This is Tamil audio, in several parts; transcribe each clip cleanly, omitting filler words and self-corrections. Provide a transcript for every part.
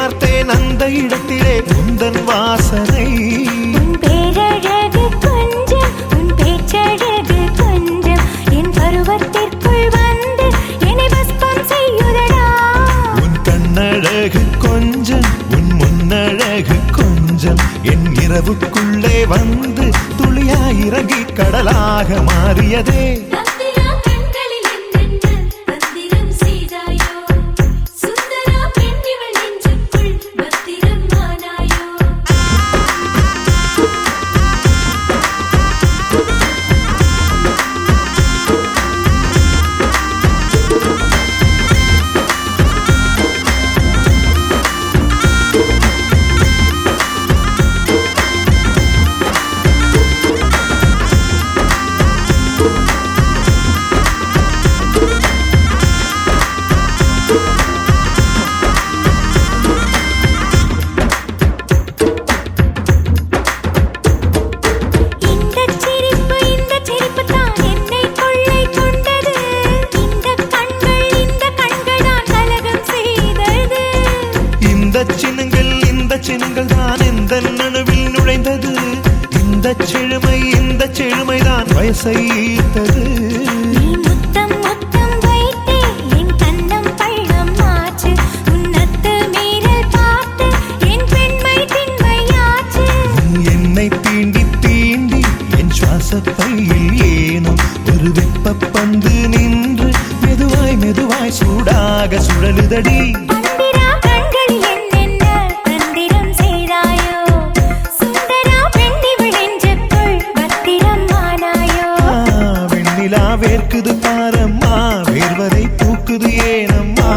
பார்த்தேன் அந்த இடத்திலே உந்தன் வாசனை. உன் பேரழகு கொஞ்சம், உன் பேச்சழகு கொஞ்சம், என் பருவத்திற்குள் வந்து என்னை பஸ்பம் செய்யுதடா. உன் கண்ணழகு கொஞ்சம், உன் முன்னழகு கொஞ்சம், என் இரவுக்குள்ளே வந்து துளியாய் இறங்கி கடலாக மாறியதே. இந்த செழுமைதான் வயசை ஈர்த்தது. நீ முத்தம் முத்தம் வைத்தே என் கண்ணம் பள்ளம் மாற்று, உன்னத்து மீறல் பார்த்து என் பெண்மை திண்மையாச்சு. என்னை தீண்டி தீண்டி என் சுவாசப்பையில் ஏனோ ஒரு வெப்ப பந்து நின்று மெதுவாய் மெதுவாய் சூடாக சுழலுதடி. வேர்க்குது பாரம்மா, வேர்வரை பூக்குது ஏனம்மா.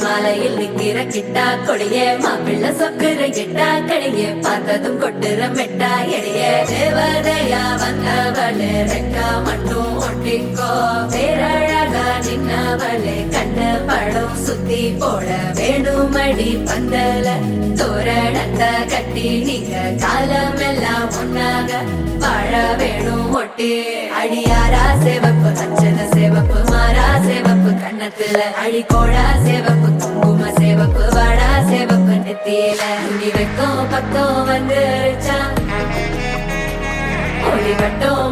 மாலையில் நிக்கிற கிட்டா கொடிய மாப்பிள்ள சொக்குற கிட்டா கடிய பார்த்ததும் கொட்டுற மெட்டா எடிய தேவதையா வந்தவளே ரெக்கா மட்டும் ஒட்டிக்கோ பேரழகா நின்னவளே கண்ண படம் சுத்தி போட வேணுமடி பந்தல தோரணத்தை கட்டி நீங்க காலமெல்லாம் ஒன்னாக வாழ வேணும் ஒட்டி. அடியாரா சேவப்பு அச்சத சேவப்பு மாறா சேவப்பு கண்ணத்துல அடிக்கோடா சேவப்பு குங்கும சேவப்பு வாடா சேவப்பு நெத்தியில துணி வைக்கும் பக்கம் வந்துருச்சா ஒளி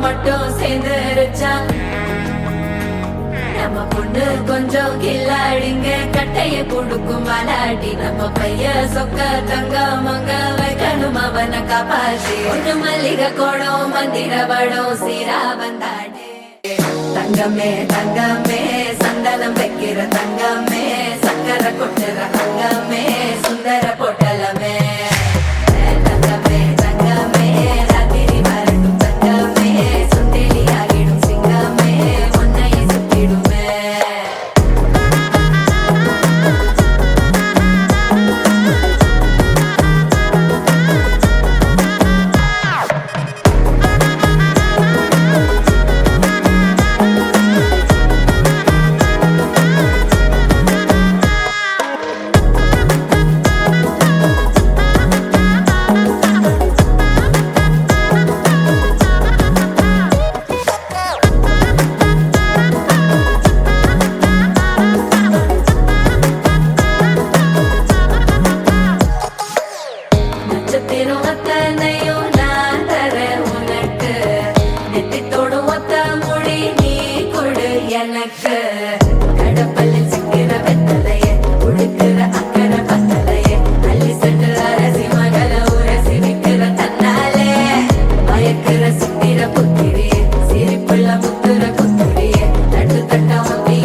மட்டும் சேர்ந்துருச்சா. நம்ம பொண்ணு கொஞ்சம் கில்லாடிங்க கட்டைய கொடுக்கும் வாலாட்டி நம்ம பைய சொக்க தங்க மங்க வைக்கணும் அவனை காப்பாற்றி. ஒண்ணு மல்லிகை கோடம் மந்திர வடம் சீரா வந்தாடே. தங்கமே தங்கமே சந்தனம் வைக்கிற தங்கமே சக்கர கொட்டுற தங்கமே சுந்தர பொட்டலமே. தங்கமே தங்கமே ராத்திரி வரட்டும் தங்கமே சுந்தரி ஆகிடும் சிங்கமே உன்னை சுத்திடுமே. சிரிப்புள்ள முத்துர குத்துரியே தட்டு தட்ட ஒத்தி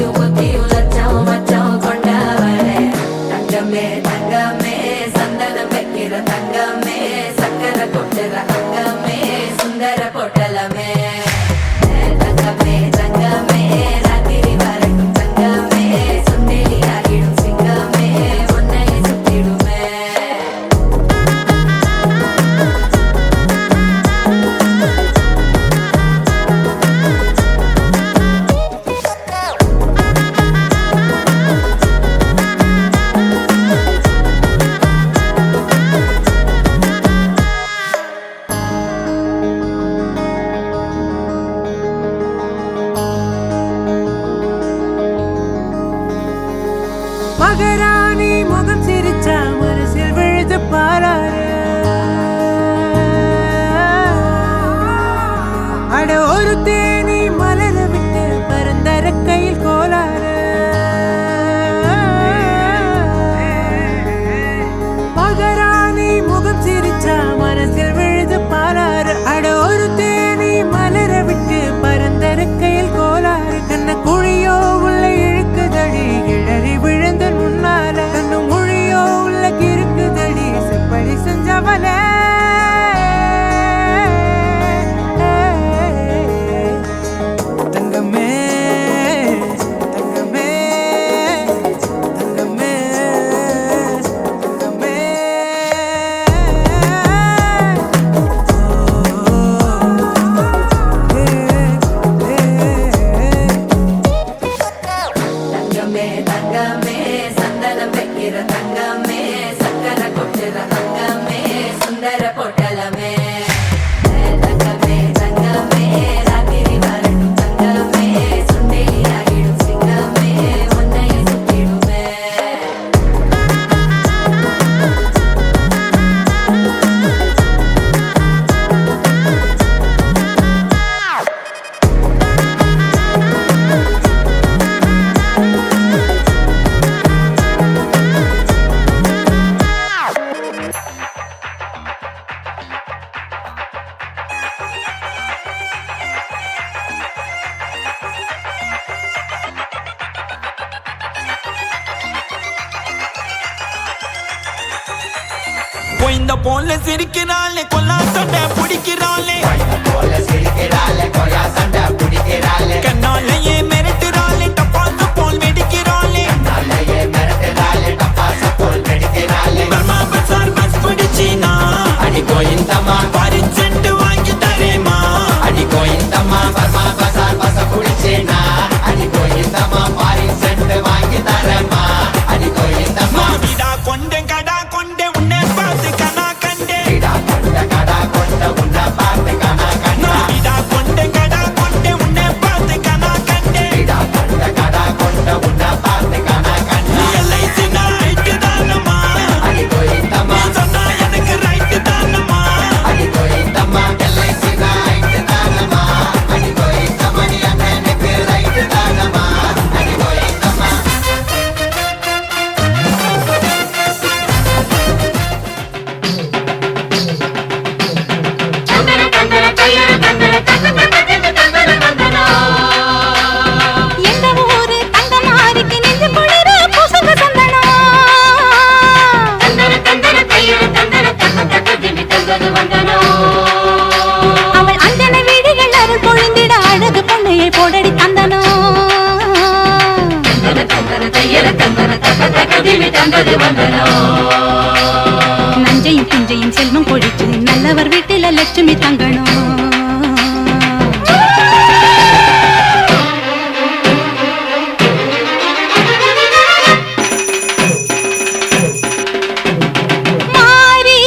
மகராணி முகம் சிரிச்சா மனசில் விழுது பாராரு அட ஒரு தேனி மலர விட்டு பரந்தர கையில் கோலாறு மகராணி முகம் சிரிச்சா மனசில் விழுது பாராரு அட ஒரு தேனி மலர விட்டு பரந்தர கையில் கோலாறு கண்ண குழியோ உள்ள இழுக்குதடி கிழறி விழுந்த முன்னால கண்ணு மொழியோ உள்ள கிறுக்குதடி செப்படி செஞ்சவள தங்கமே தங்கமே தங்கமே தங்கமே தங்கமே தங்கமே சந்தனம் வைக்கிற தங்கமே சக்கரை கொட்டுற தங்கமே சுந்தர பொட்டலமே தங்கமே தங்கமே ராத்திரி வரட்டும் தங்கமே சுண்டெலி ஆகிடும் சிங்கமே உன்னைய சுத்திடுமே கொய்ந்த போல சிரிக்கிறாளே கொல்லா சண்டை பிடிக்கிறாளே கண்ணாலேயே மிரட்டுறாளே டப்பாசு போல் வெடிக்கிறாளே பர்மா பசார் பஸ் பிடிச்சினா அடி கோயிந்தம்மா பரிச்செண்டு வாங்கி தரேமா அடி கோயிந்தம்மா பர்மா பசார் பஸ் பிடிச்சினா அடி கோயிந்தம்மா பரிச்செண்டு வாங்கி தரேமா அடி கோயிந்தம்மா விடா கொண்டே கடா கொண்டே உன்னை பார்த்து கனா கண்டே விடா கொண்டே கடா கொண்டே உன்னை பார்த்து கனா கண்டே விடா கொண்டே கடா கொண்டே உன்னை பார்த்து கனா கண்டே விடா கொண்டே கடா கொண்டே உன்னை பார்த்து கனா கண்டே எல்ஐசி ரைட்டு தானம்மா அடி கோயிந்தம்மா சொன்னா எனக்கு ரைட்டு தானம்மா அடி கோயிந்தம்மா எல்ஐசி ரைட்டு தானம்மா அடி கோயிந்தம்மா நீ எனக்கு ரைட்டு தானம்மா அடி கோயிந்தம்மா எந்த ஊரு தங்கமாரிக்கு நெஞ்சு குளிர பூசுங்க சந்தனம் அவள் அஞ்சன வீடுகள் அருள் பொழிந்திட அழகு பொண்ணையை போடடி தந்தனம் நஞ்சையும் பிஞ்சையும் செல்வம் கொழிச்சு நல்லவர் வீட்டில லட்சுமி தங்கணும் மாரி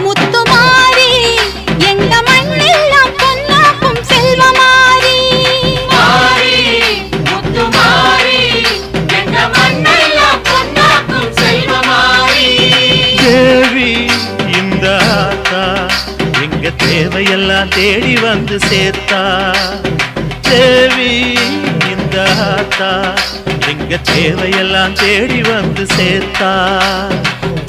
முத்து மாரி எங்க மண்ணெல்லாம் பொன்னாக்கும் செல்வ மாரி தேவி இந்த ஆத்தா எங்க தேவையெல்லாம் தேடி வந்து சேர்த்தா தேவி இந்த ஆத்தா எங்க தேவையெல்லாம் தேடி வந்து சேர்த்தா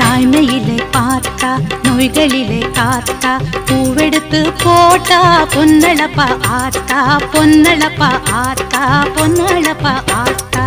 தாய்மையிலே பார்த்தா நோய்களிலே காத்தா பூவெடுத்து போட்டா பொன்னழப்பா ஆத்தா பொன்னழப்பா ஆத்தா பொன்னழப்பா ஆத்தா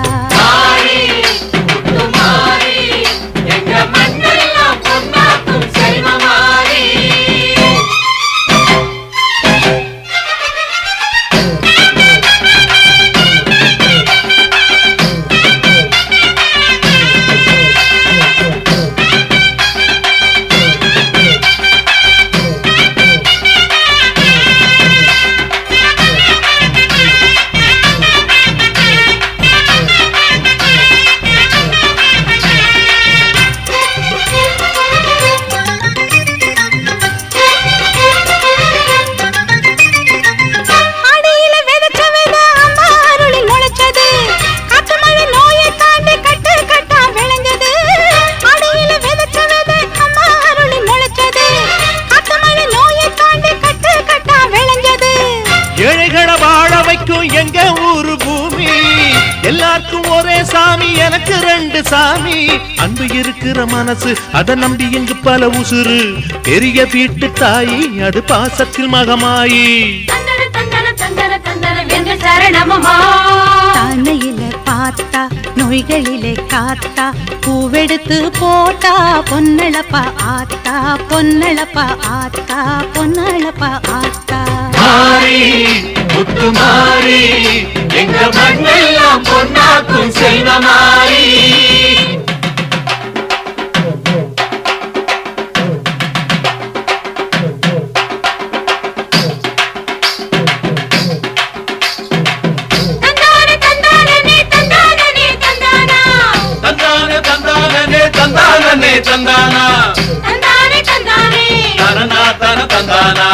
எல்லாருக்கும் ஒரே சாமி எனக்கு ரெண்டு சாமி அன்பு இருக்கிற மனசு அதை நம்பி இங்கு பல உசுறு பெரிய வீட்டு தாயி அது பாசத்தில் மகமாயி தானையில பார்த்தா நோய்களிலே காத்தா பூவெடுத்து போட்டா பொன்னளப்பா ஆத்தா பொன்னளப்பா ஆத்தா பொன்னளப்பா ஆத்தா மாறி முத்து மாறி எங்க மண்ணெல்லாம் பொன்னாக்கும் செல்வ மாறி தந்தானே தந்தானா தனனா தன தந்தானா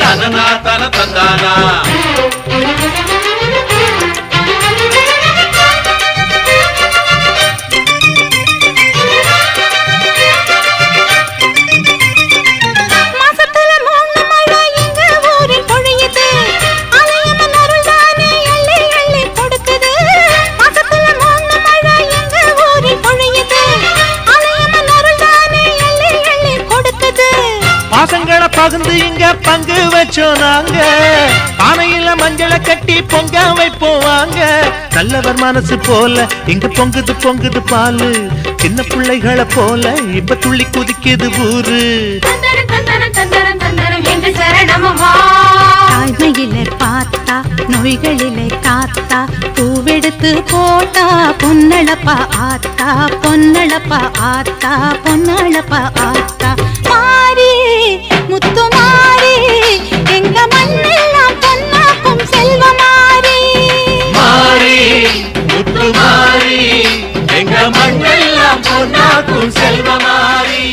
தனனா தன தந்தானா பாசங்களை பகிர்ந்து இங்க பங்கு வச்சோம் நாங்க பானையில மஞ்சளை கட்டி பொங்க வைப்போம் வாங்க நல்லவர் மனசு போல இங்க பொங்குது பொங்குது பாலு சின்ன பிள்ளைகளை போல இப்ப துள்ளி குதிக்குது ஊரு தாய்மையில பார்த்தா நோய்களிலே காத்தா பூவெடுத்து போட்டா பொன்னளப்பா ஆத்தா பொன்னளப்பா ஆத்தா பொன்னளப்பா ஆத்தா மாறி முத்து மாறி எங்க மண்ணெல்லாம் பொன்னாக்கும் செல்வ மாறி மாறி முத்து மாறி எங்க மண்ணெல்லாம் பொன்னாக்கும் செல்வ மாறி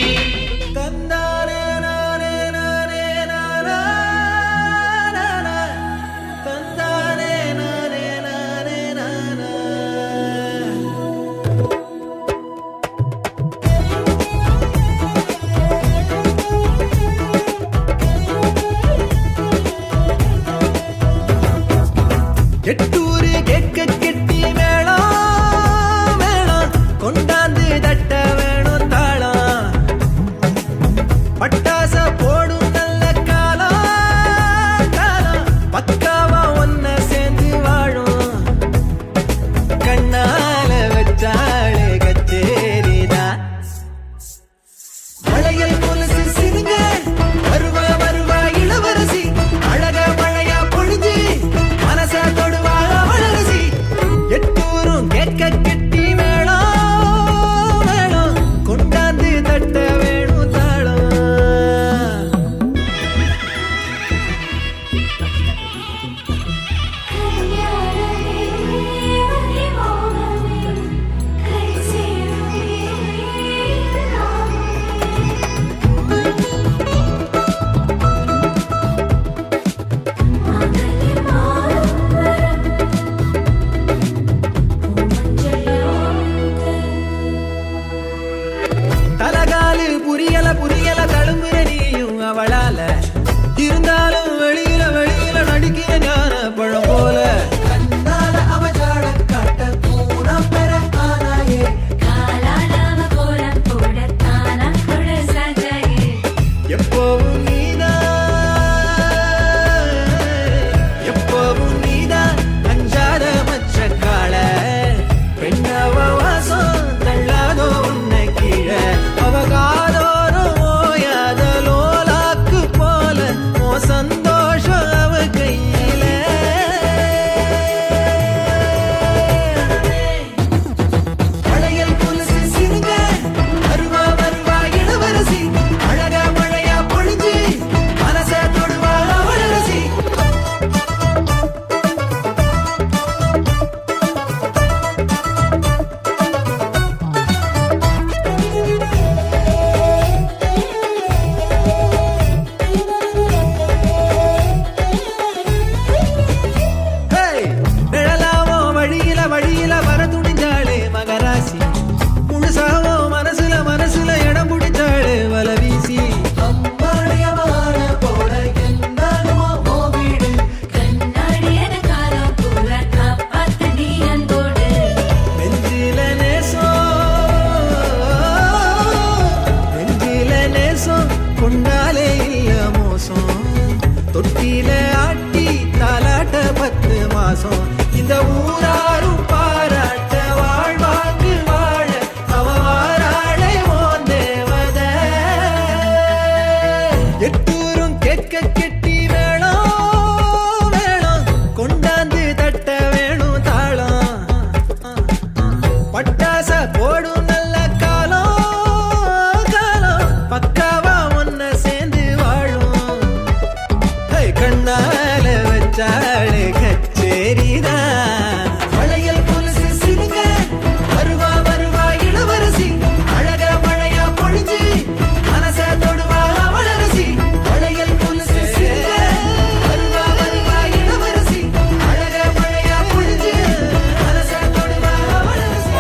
எட்டூரு கேட்க கெட்டி வேணாம் வேணாம் கொண்டாந்து தட்ட வேணும் தாளம் பட்டாச போடும் நல்ல காலம் காலம் பக்காவா ஒன்ன சேர்ந்து வாழும் கண்ணால வச்சாளே கச்சேரிதான் மழையில் கொலுசு சிறுங்க வருவா வருவா இளவரசி அழக மழையா பொழிஞ்சு மனச தொடுவா அவளரசி எட்டூரு இந்த ஊராரும் பாராட்ட வாழ்வாங்கு வாழ அவராளே ஓன் தேவத எட்டூரும் கேட்க கெட்டி வேணும் வேணும் கொண்டாந்து தட்ட வேணும் தாளம் பட்டாச போடும் நல்ல காலம் காலம் பக்காவா ஒன்ன சேர்ந்து வாழும் கண்ணால வச்சாளே கச்சேரிதான் வளையல் கொலுசு சிறுங்க வருவா வருவா இளவரசி அழக மழையா பொழிஞ்சு மனச தொடுவா அவளரசி வளையல் கொலுசு சிறுங்க வருவா வருவா இளவரசி அழக மழையா பொழிஞ்சு மனச தொடுவா அவளரசி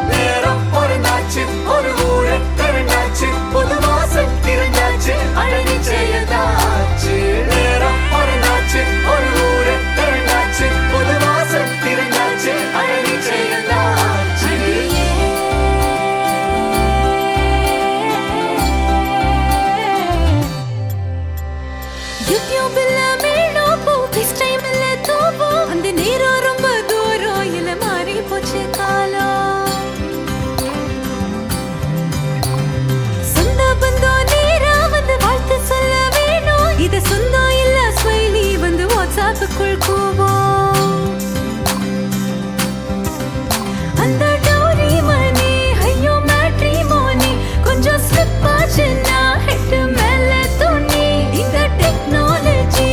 நேரம் ஒரு நாச்சு ஒரு ஊரை திறந்தாச்சு புது வாசல் திறந்தாச்சு அழகு செய்யதாச்சு நேரம் ஒரு நாச்சு ஒரு ஊரை திறந்தாச்சு புது வாசல் திறந்தாச்சு அழகு செய்யதாச்சு யூடியூப்ல மேலோ போ FaceTimeல தூபோ அந்த நேரம் ரொம்ப தூரம் இல்ல மாறி போச்சு காலம் சொந்த பந்தம் நேரா வந்து வாழ்த்து சொல்ல வேணும் இது சொந்தம் இல்ல ஸ்மைலி வந்து வாட்ஸ்அப்புக்குள் கூவோம் அந்த டோரி மணி ஐயோ மேட்ரிமோனி கொஞ்சம் ஸ்லிப் ஆச்சுன்னா ஹெட் மேல துணி இந்த டெக்னாலஜி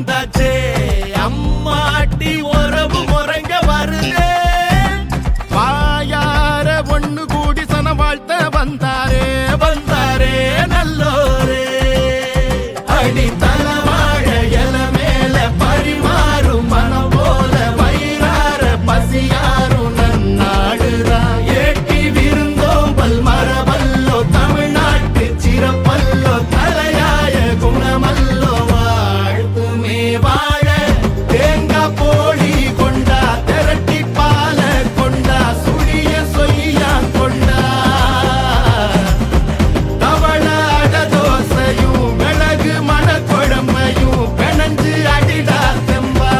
வந்தாச்சே அம்மாட்டி உறவு முறைங்க வருதே வாயார ஒண்ணு கூடி சன வாழ்த்த வந்தாரே வந்தாரே நல்லோரே அடி தலவாழ எல மேல பரிமாறும் மனம் போல வயிறார பசியாரும் நன்னாடுதான் ஏட்டி விருந்தோம்பல் மரபல்லோ தமிழ்நாட்டு சிறப்பல்லோ தலையாய குணமல்லோ வாழ்த்துமே வாழ தேங்காய் போடி கொண்டா திரட்டி பால கொண்டா சுழிய சொய்யா கொண்டா தவள அட தோசையும் மிளகு மணக்குழம்பையும் பிணைஞ்சு அடிடா தெம்பா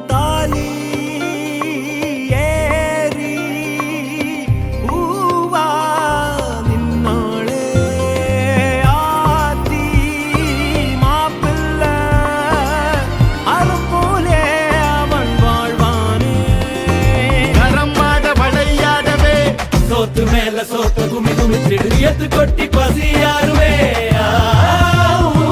தாலி ஏறி பூவா நின்னோளே ஆத்தி மாப்பிள்ளை அரும்போலே அவன் வாழ்வானே கரம்மாட வளையாடவே சோத்து மேல சோத்த குமி குமிச்சிடு எத்து கொட்டி பசியாருவே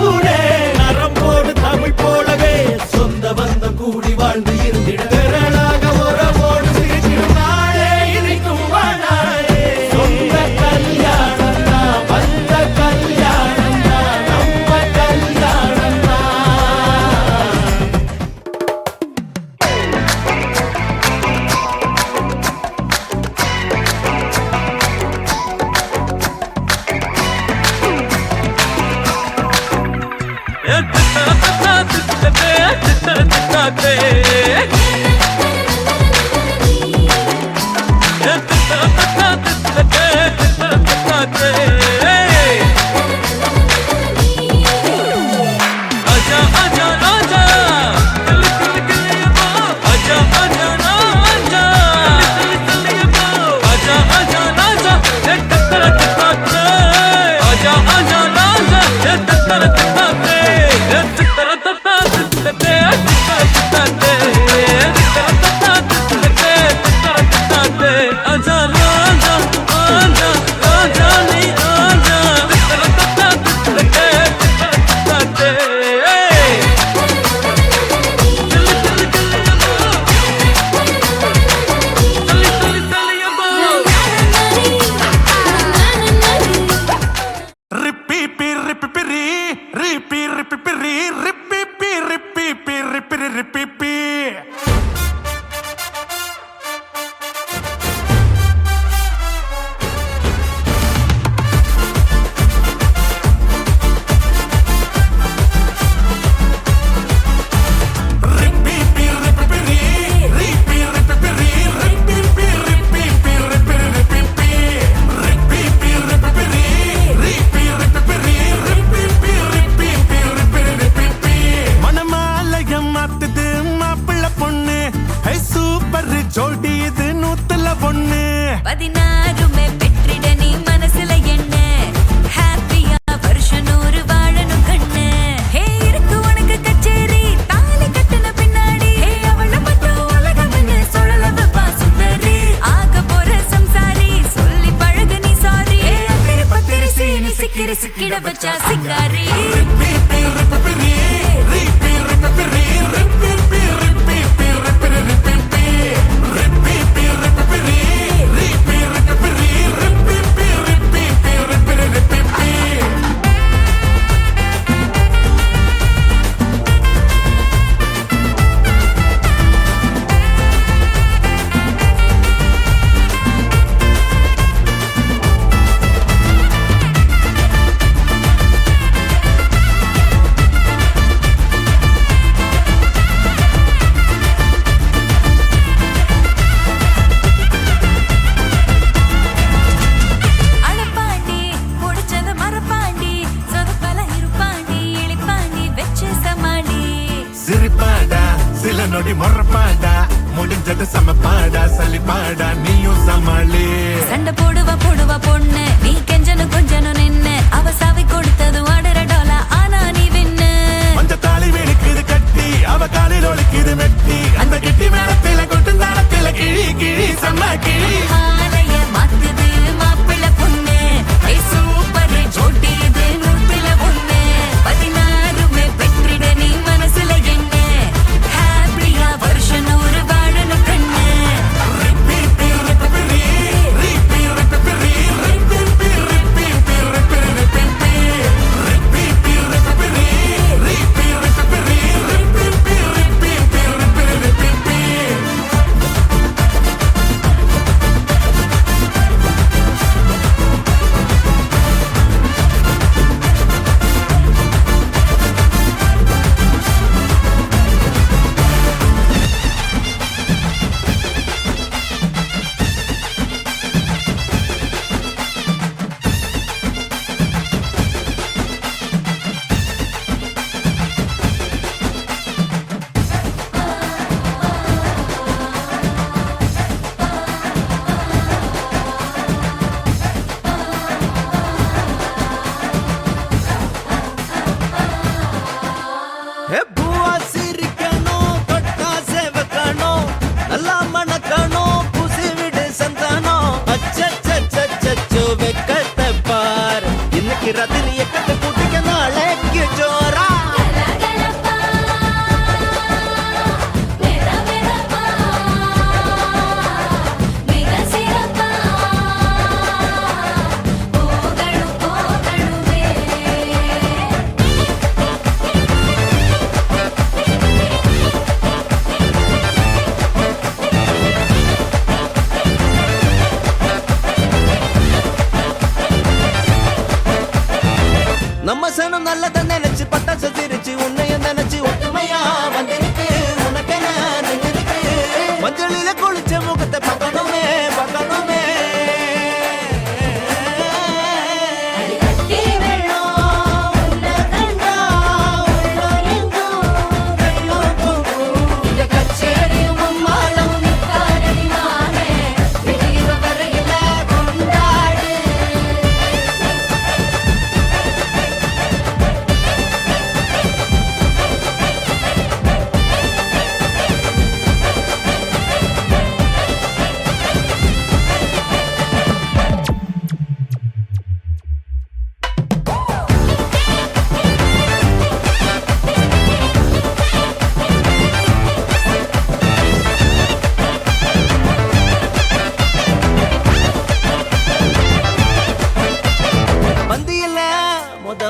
ஊரே நரம்போடு தமிழ் போலவே சொந்த பந்தம் கூடி வாழ்ந்து இருந்திட விரலாக உறவோடு சிரிச்சிடும் நாளே இனிக்கும் வாழாயே சொந்த கல்யாணம் தான் வந்த கல்யாணம் தான் நம்ம கல்யாணம் தான் ஜோடி இது 101 16மே பெற்றிட நீ மனசுல என்ன ஹாப்பியா வருஷம் 100 வாழணும் கண்ணு ஹே இருக்கு உனக்கு கச்சேரி தாலி கட்டின பின்னாடி ஹே அவள மட்டும் உலகம்னு சொல்லலவ பாசுந்தரி ஆக போற சம்சாரி சொல்லி பழகு நீ சாரி ஹே அத்திரி பத்திரி சீனி சிக்கிரி சிக்கிட வச்சா சிங்காரி சிரிப்பாடா சில நொடி மொறப்பாடா முடிஞ்சது சமப்பாடா சலிப்பாடா நீயும் சமாளி. சண்டை போடுவா பொண்ணு நீ கெஞ்சனு கொஞ்சனு நின்னு அவ சாவி கொடுத்தது ஆடுற டோலா ஆனா நீ வின்னு. மஞ்ச தாலி வெடிக்குது கட்டி அவ காலில் ஒழிக்குது மெட்டி அந்த கெட்டி மேளத்தில கொட்டு தாளத்தில கிழி கிழி செம்ம கிழி. ஆலைய மாத்துது மாப்பிள்ள பொண்ணு சூப்பர் ஜோட்டி இது நூத்துல ஒண்ணு 16 பெற்றிட நீ மனசுல என்ன ஹாப்பியா வருஷம் நூறு வாழணும் கண்ணு. பூவா சிரிக்கணும் தொட்டா சேவக்கணும் நல்லா மணக்கணும் பூசி விடு சந்தானம். அச்சோ வெக்கத்தை பார் இன்னைக்கு ரத்தினிய கட்டு கூட்டிக்க நாளைக்கு ஜோரா. நம்ம சனம் நல்லத நினைச்சு பட்டாசு சிரிச்சு உன்னைய நினைச்சு ஒத்துமையா வந்திருக்கு உனக்கென நின்னுருக்கு. மஞ்சளில குளிச்ச முகத்தை பார்க்கணுமே பார்க்கணுமே.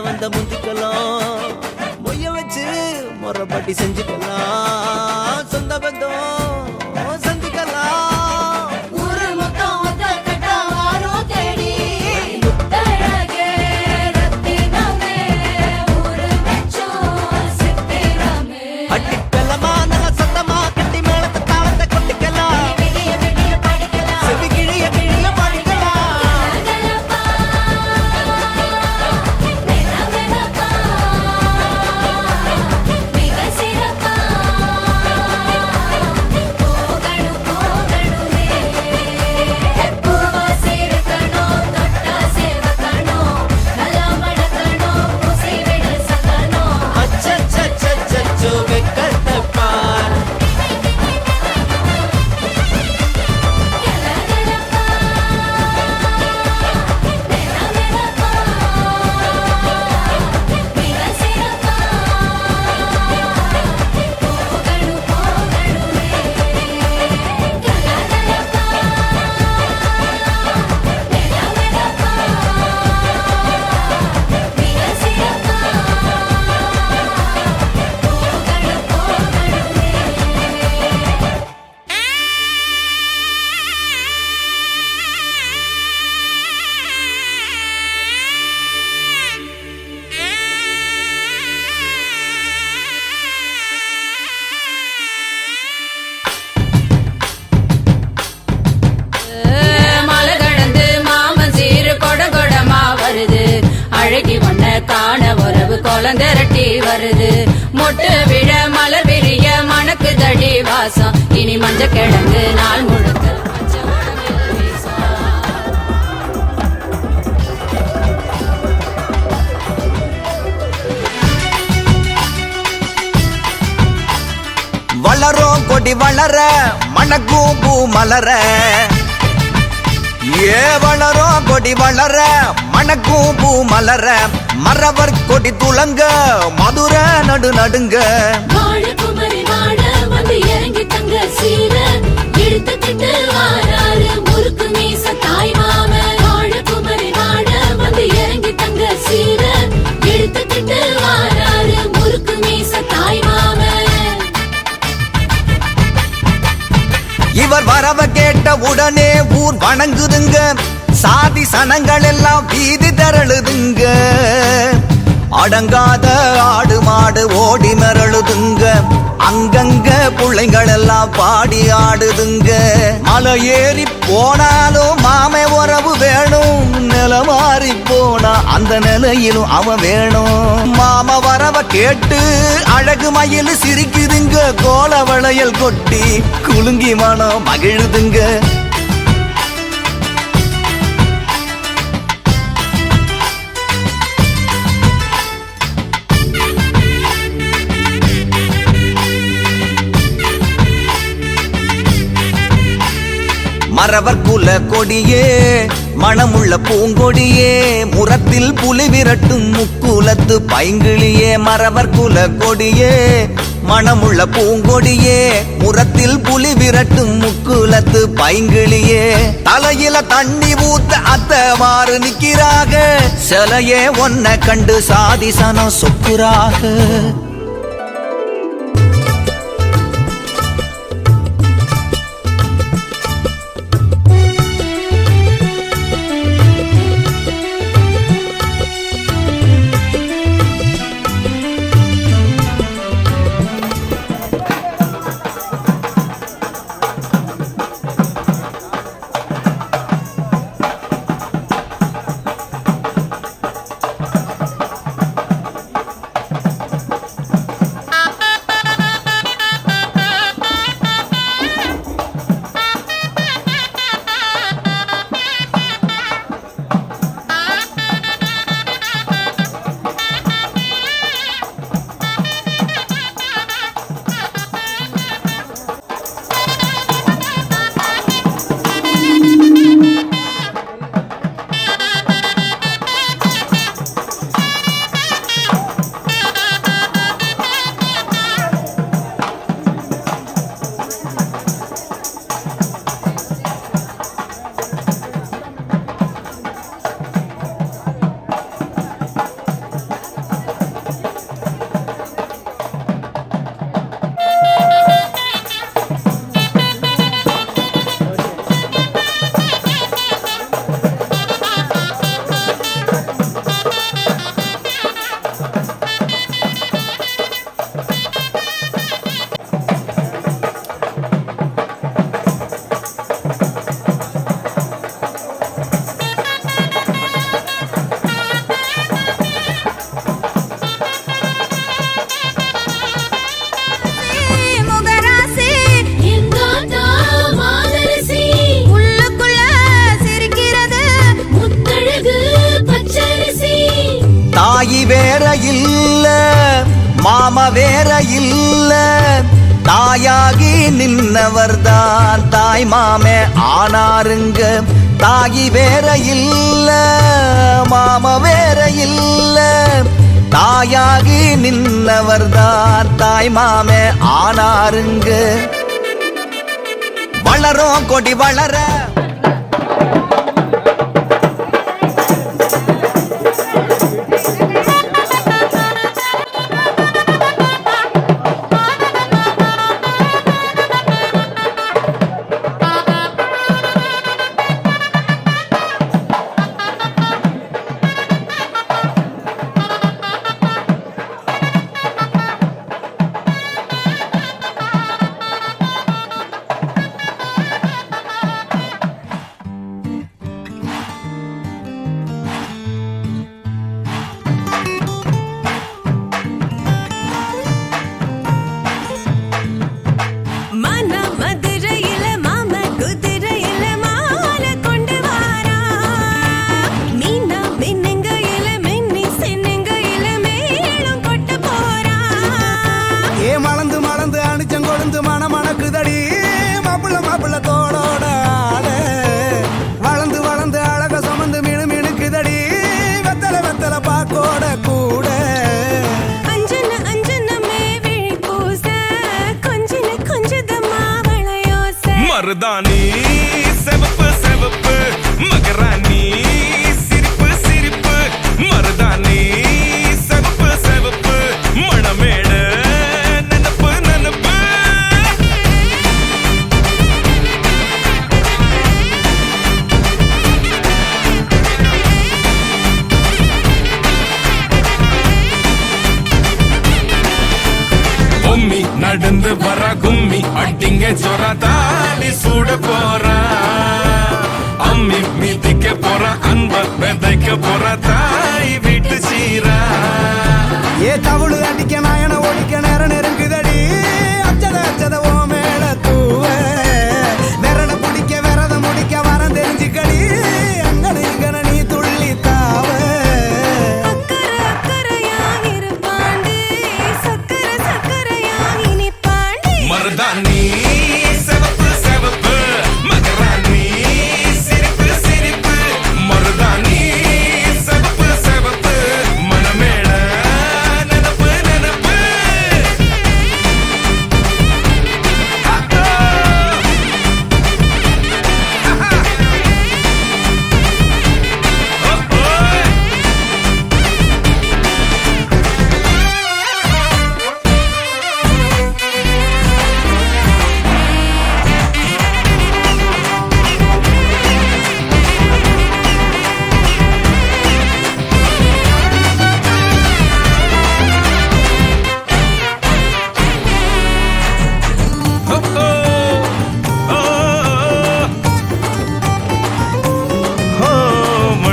வந்த முந்திக்கலாம் மொய்ய வச்சு முறைப்பட்டி செஞ்சுக்கலாம் சொந்த பந்தம் சந்திக்கலாம். ஊரு மொத்தம் ஒத்த கட்டா வாரும் தேடி முத்தழகே ரத்தினமே ஊரு மெச்சும் சித்திரமே. அட்டிக்கலமா நல்ல சத்தமா கட்டி மேளத்தை தாளத்தை கொட்டிக்கலாம். விடிய விடிய படிக்கலாம் செவி கிழிய கிழிய படிக்கலாம். கலகலப்பா வென வெனப்பா மிக சிறப்பா போகணும் போகணுமே. பூவா சிரிக்கணும் தொட்டா சேவக்கணும் நல்லா மணக்கணும் பூசி விடு சகணும். அச்சோ வெக்கத்தை பார் கலகலப்பா வென வெனப்பா மிக சிறப்பா போகணும் போகணுமே. கலகலப்பா வென வெனப்பா மிக சிறப்பா போகணும் போகணுமே. மலை கடந்து மாமன் சீரு கொடமா வருது அழகி வண்ண காண உறவு குளந்திரட்டி வருது மொட்டு விழ மலர் விரிய மணக்கு தடி வாசம் இனி மஞ்ச கிழங்கு நாள் முழுக்க மஞ்சள் மணமில் வீசும். வளரும் கொடி வளர மணக்கும் பூ மலர வளரும் கொடி வளர மணக்கும் பூ மலர மரவர் கொடி துளங்க மதுர நடு நடுங்க வாழ குமரி வாழ வந்து இறங்கி தங்க சீர எடுத்துக்கிட்டு வாராரு முறுக்கு மீச தாய் மாம வாழ குமரி வாழ வந்து இறங்கி தங்க சீர எடுத்துக்கிட்டு வாராரு முறுக்கு மீச தாய் மாம இவர் வரவ கேட்ட உடனே ஊர் வணங்குதுங்க சாதி சனங்கள் எல்லாம் வீதி திரளுதுங்க அடங்காத ஆடு மாடு ஓடி மிரளுதுங்க அங்கங்க பிள்ளைங்கள் எல்லாம் பாடி ஆடுதுங்க மலை ஏறி போனாலும் மாமை உறவு வேணும் நில மாறி போனா அந்த நிலையிலும் அவன் வேணும் மாம வரவ கேட்டு அழகு மயில் சிரிக்குதுங்க கோல வளையல் கொட்டி குலுங்கி மனம் மகிழுதுங்க மரவர் குல கொடியே மணமுள்ள பூங்கொடியே முரத்தில் புலி விரட்டும் முக்குலத்து பைங்கிளியே மரவர் குல கொடியே மணமுள்ள பூங்கொடியே முரத்தில் புலி விரட்டும் முக்குலத்து பைங்கிளியே தலையில தண்ணி ஊத்த அத்த மாறு நிக்கிறாக சிலையே ஒன்ன கண்டு சாதிசனம் சொக்குறாக தாயி வேற இல்ல மாமா வேற இல்ல தாயாகி நின்னவர்தான் தாய் மாமே ஆனாருங்க தாயி வேற இல்ல மாமா வேற இல்ல தாயாகி நின்னவர்தான் தாய் மாமே ஆனாருங்க வளரும் கொடி வளர கும்மி அட்டிங்க சொரா தாலி சூட போறா அம்மி மீதிக்க போறா அன்ப விதைக்க போறா தாய் வீட்டு சீரா ஏ தவுளு அடிக்க நாயன ஓடிக்க நேரம் நெருங்குதடி அச்சத அச்சத ஓ மேல தூவ விரட பிடிக்க விரத முடிக்க வரம் தெரிஞ்சுக்கடி அங்கன இங்கன நீ துள்ளி தாவ அக்கறை அக்கறையாயிருப்பாண்டி சக்கரை சக்கரையாயினிப்பாண்டி மருதாணி செவப்பு செவப்பு மகராணி சிரிப்பு சிரிப்பு மருதாணி செவப்பு செவப்பு மனமேள நினப்பு நினப்பு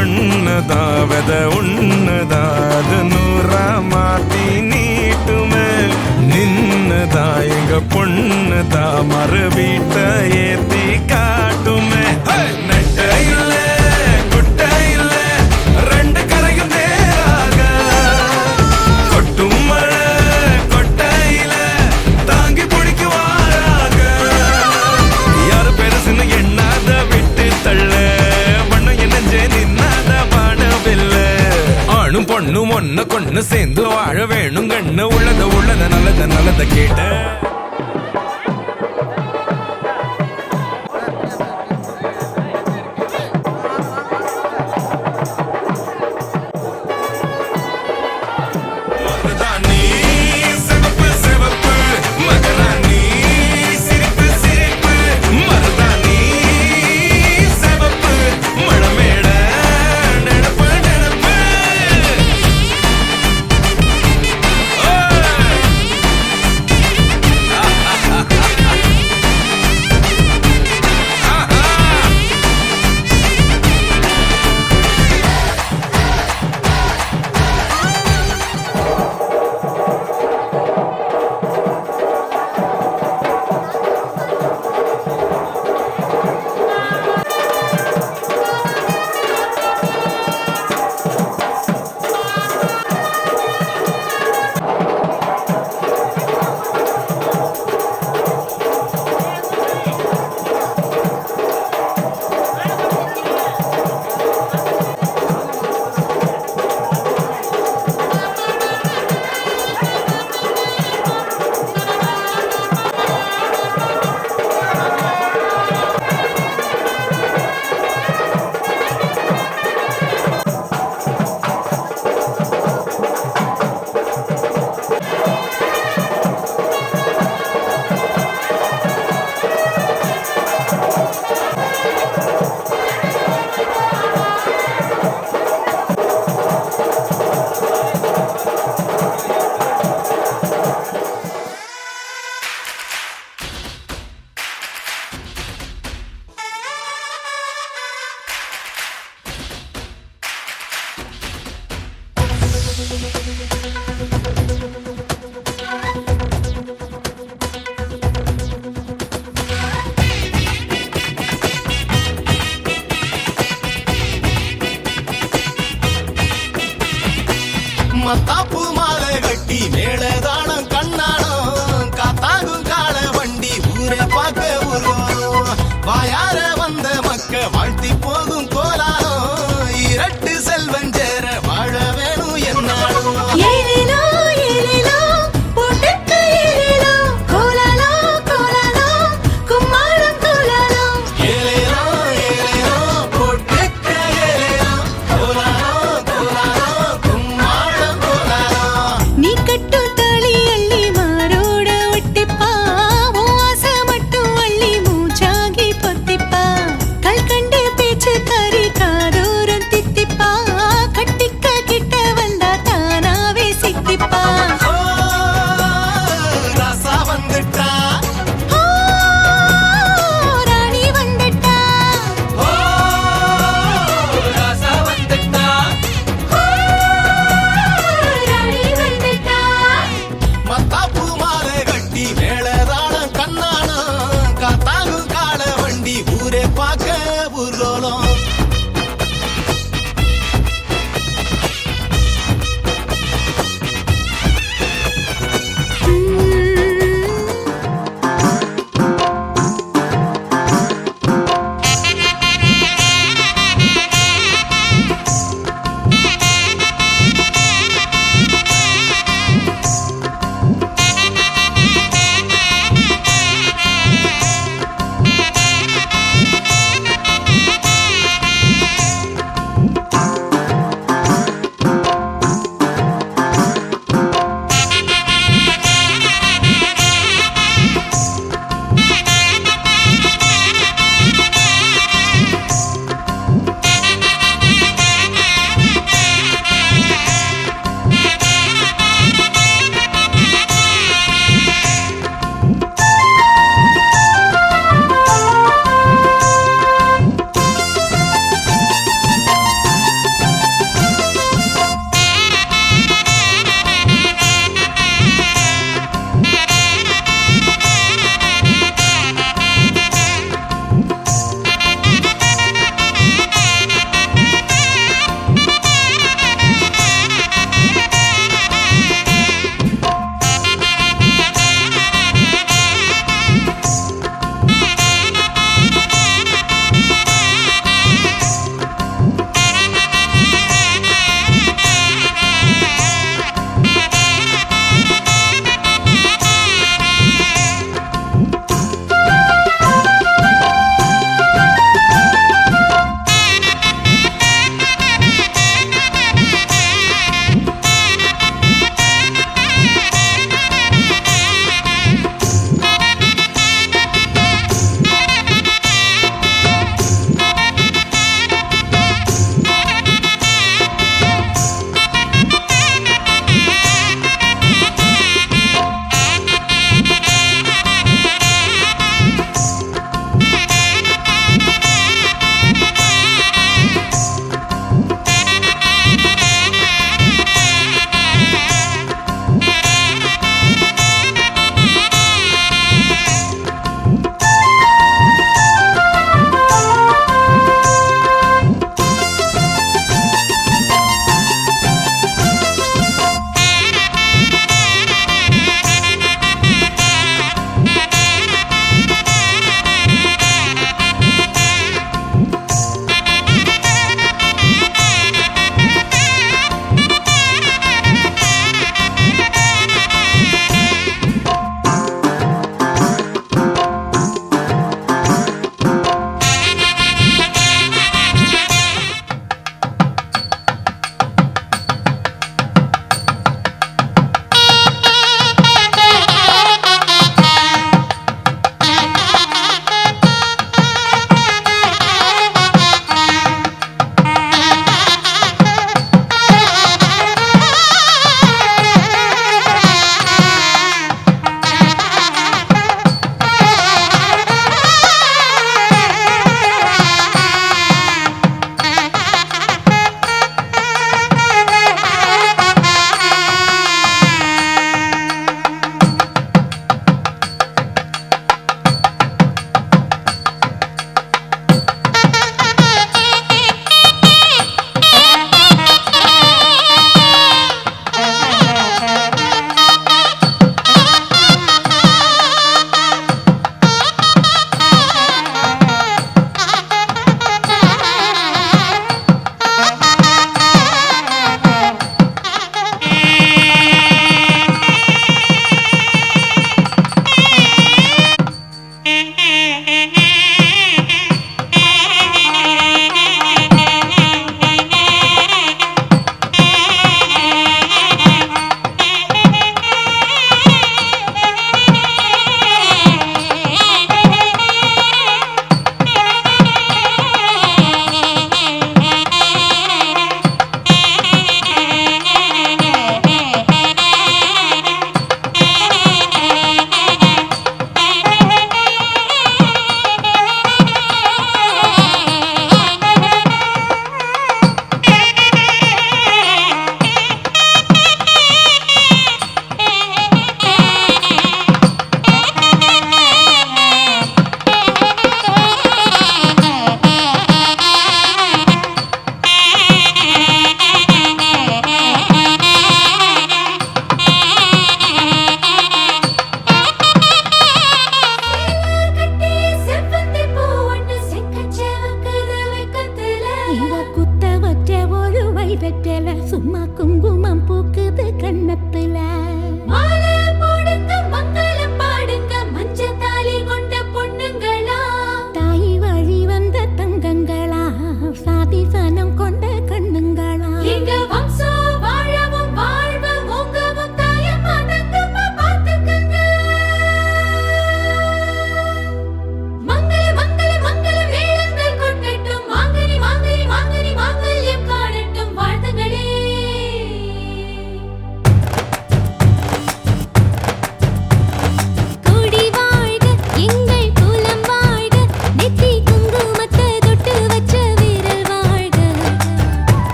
மண்ணதாவத உன்னதாது நூறா மாத்தி நீட்டுமே நின்னதா எங்க பொண்ணுதா மறு வீட்ட ஏத்தி காட்டுமே நெட்ட இல்ல குட்ட இல்ல ரெண்டு கரையும் நேராக கொட்டும் மழை கொட்டையில தாங்கி பிடிக்குவாராக யாரு பெருசுன்னு எண்ணாத விட்டு தள்ள வண்ணம் என்னஞ்சே நின்னாத வானவில்ல ஆணும் பொண்ணும் ஒன்ன கொன்னு சேர்ந்து வாழ வேணும் கண்ணு உள்ளத உள்ளத நல்லத நல்லத கேட்ட மருதாணி செவப்பு செவப்பு மகராணி சிரிப்பு சிரிப்பு மருதாணி செவப்பு மணமேட நினப்பு நினப்பு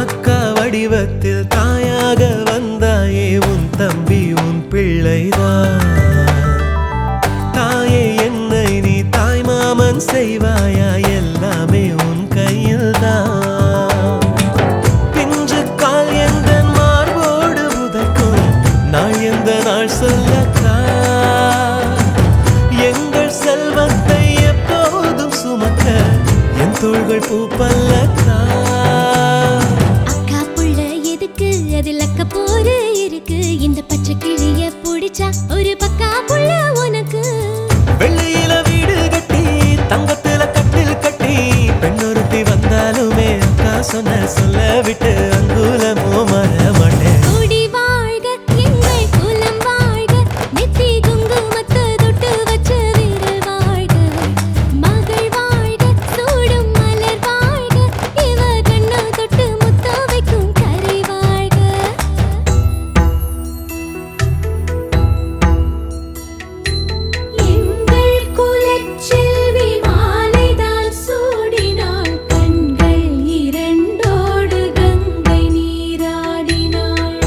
அக்கா வடிவத்தில் தாயாக வந்தாயே உன் தம்பி உன் பிள்ளைதான். தாயே என்னை நீ தாய் மாமன் செய்வாயா எல்லாமே உன் கையில்தான். பிஞ்சு கால் எந்த மார்போடு உதைக்கும் நாள் எந்த நாள் சொல்லக்கா. எங்கள் செல்வத்தை எப்போதும் சுமக்க என் தோள்கள் பூப்பல்லக்கா. அக்கா புள்ள எதுக்கு அதில் அக்க போரு இருக்கு. இந்த பச்சை கிளிய பிடிச்சா ஒரு பக்கா புள்ள உனக்கு. வெள்ளியில வீடு கட்டி தங்கத்துல கட்டில் கட்டி பெண்ணொருத்தி வந்தாலுமே அக்கா சொன்ன சொல்ல விட்டு அங்குலமோ மற மாட்டேன். கூடி வாழ்க எங்கள் குலம் வாழ்க. நெத்தி குங்குமத்தை தொட்டு வச்ச வீரர் வாழ்க. மகள் வாழ்க சூடும் மலர் வாழ்க. இவ கண்ண தொட்டு முத்த வைக்கும் கரை வாழ்க. எங்கள் குலச்செல்வி மாலைதான் சூடினாள். கண்கள் இரண்டோடு கங்கை நீராடினாள்.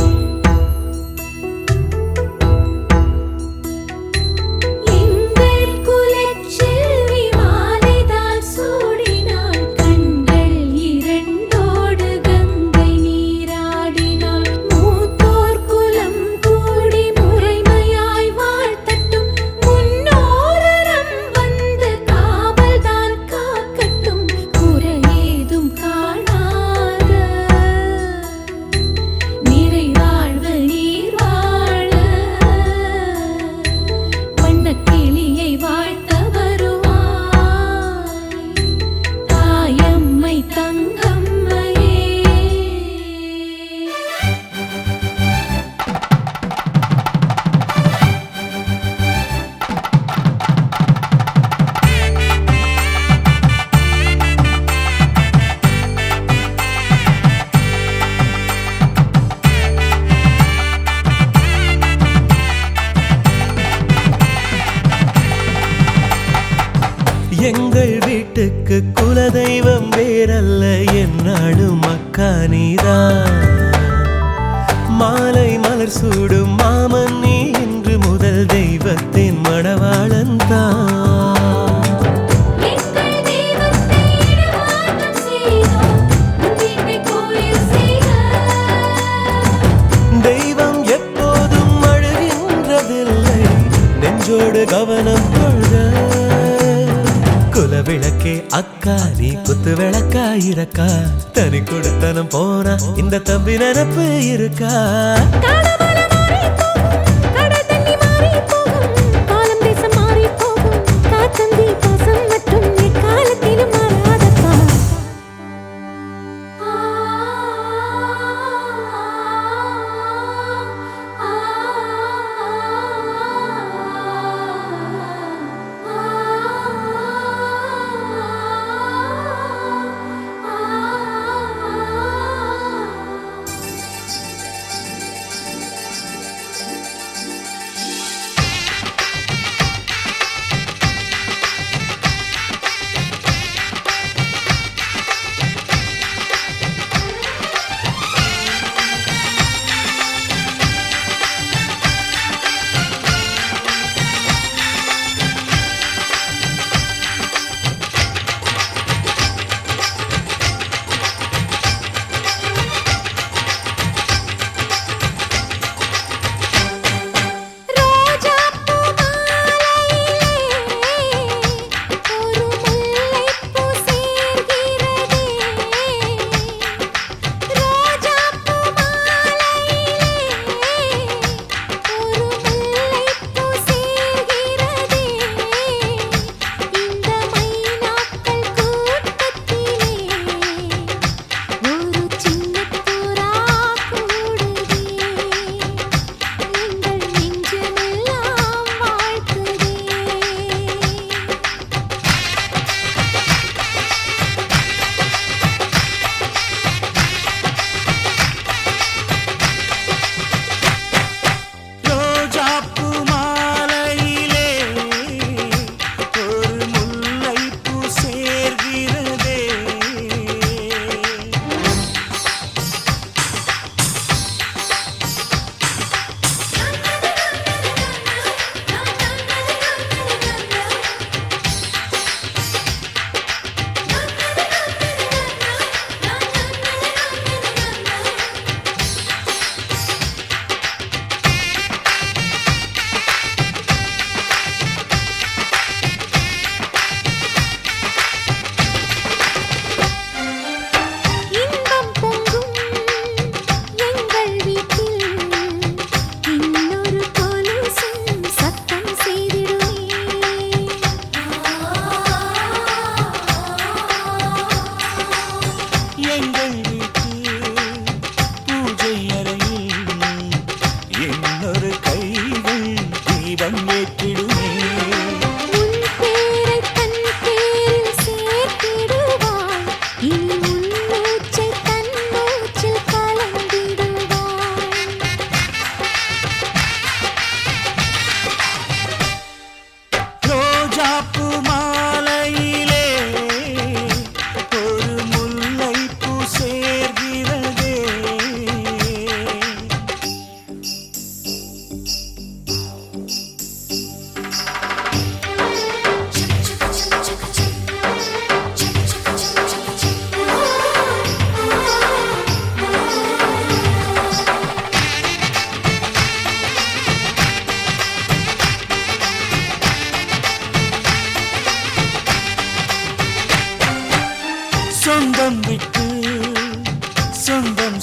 எங்கள் குலச்செல்வி மாலைதான் சூடினாள். கண்கள் இரண்டோடு கங்கை நீராடினாள். மூத்தோர் குலம் கூடி முறைமையாய் வாழ்த்தட்டும். முன்னோரம் வந்து காவல்தான் காக்கட்டும். குறையேதும் காணாத நிறைவாழ்வு நீர் வாழ. வண்ணக்கிளியை வாழ்த்த வருவாய் தாயம்மை தங்கம்மையே. எங்கள் வீட்டுக்கு குலதெய்வம் வேறல்ல என்னாடும் அக்கா நீதான். மாலை மலர் சூடும் மாமன் நீ இன்று முதல் தெய்வத்தின் மணவாளன் தான். எங்கள் தெய்வத்தை இடமாற்றம் செய்தோம். உன் வீட்டை கோயில் செய்க. தெய்வம் எப்போதும் அழுகின்றதில்லை நெஞ்சோடு கவனம் கொள்க. குல விளக்கே அக்கா நீ குத்து விளக்கா இருக்கா. தனி கொடுத்தனம் போனா இந்த தம்பி நினப்பு இருக்கா. காலமலை மாறி போகும், கடல் தண்ணி மாறி போகும். காலம் தேசம் மாறி போகும். காத்தந்தி பாசம் மட்டும் எக்காலத்திலும் மாறாதப்பா.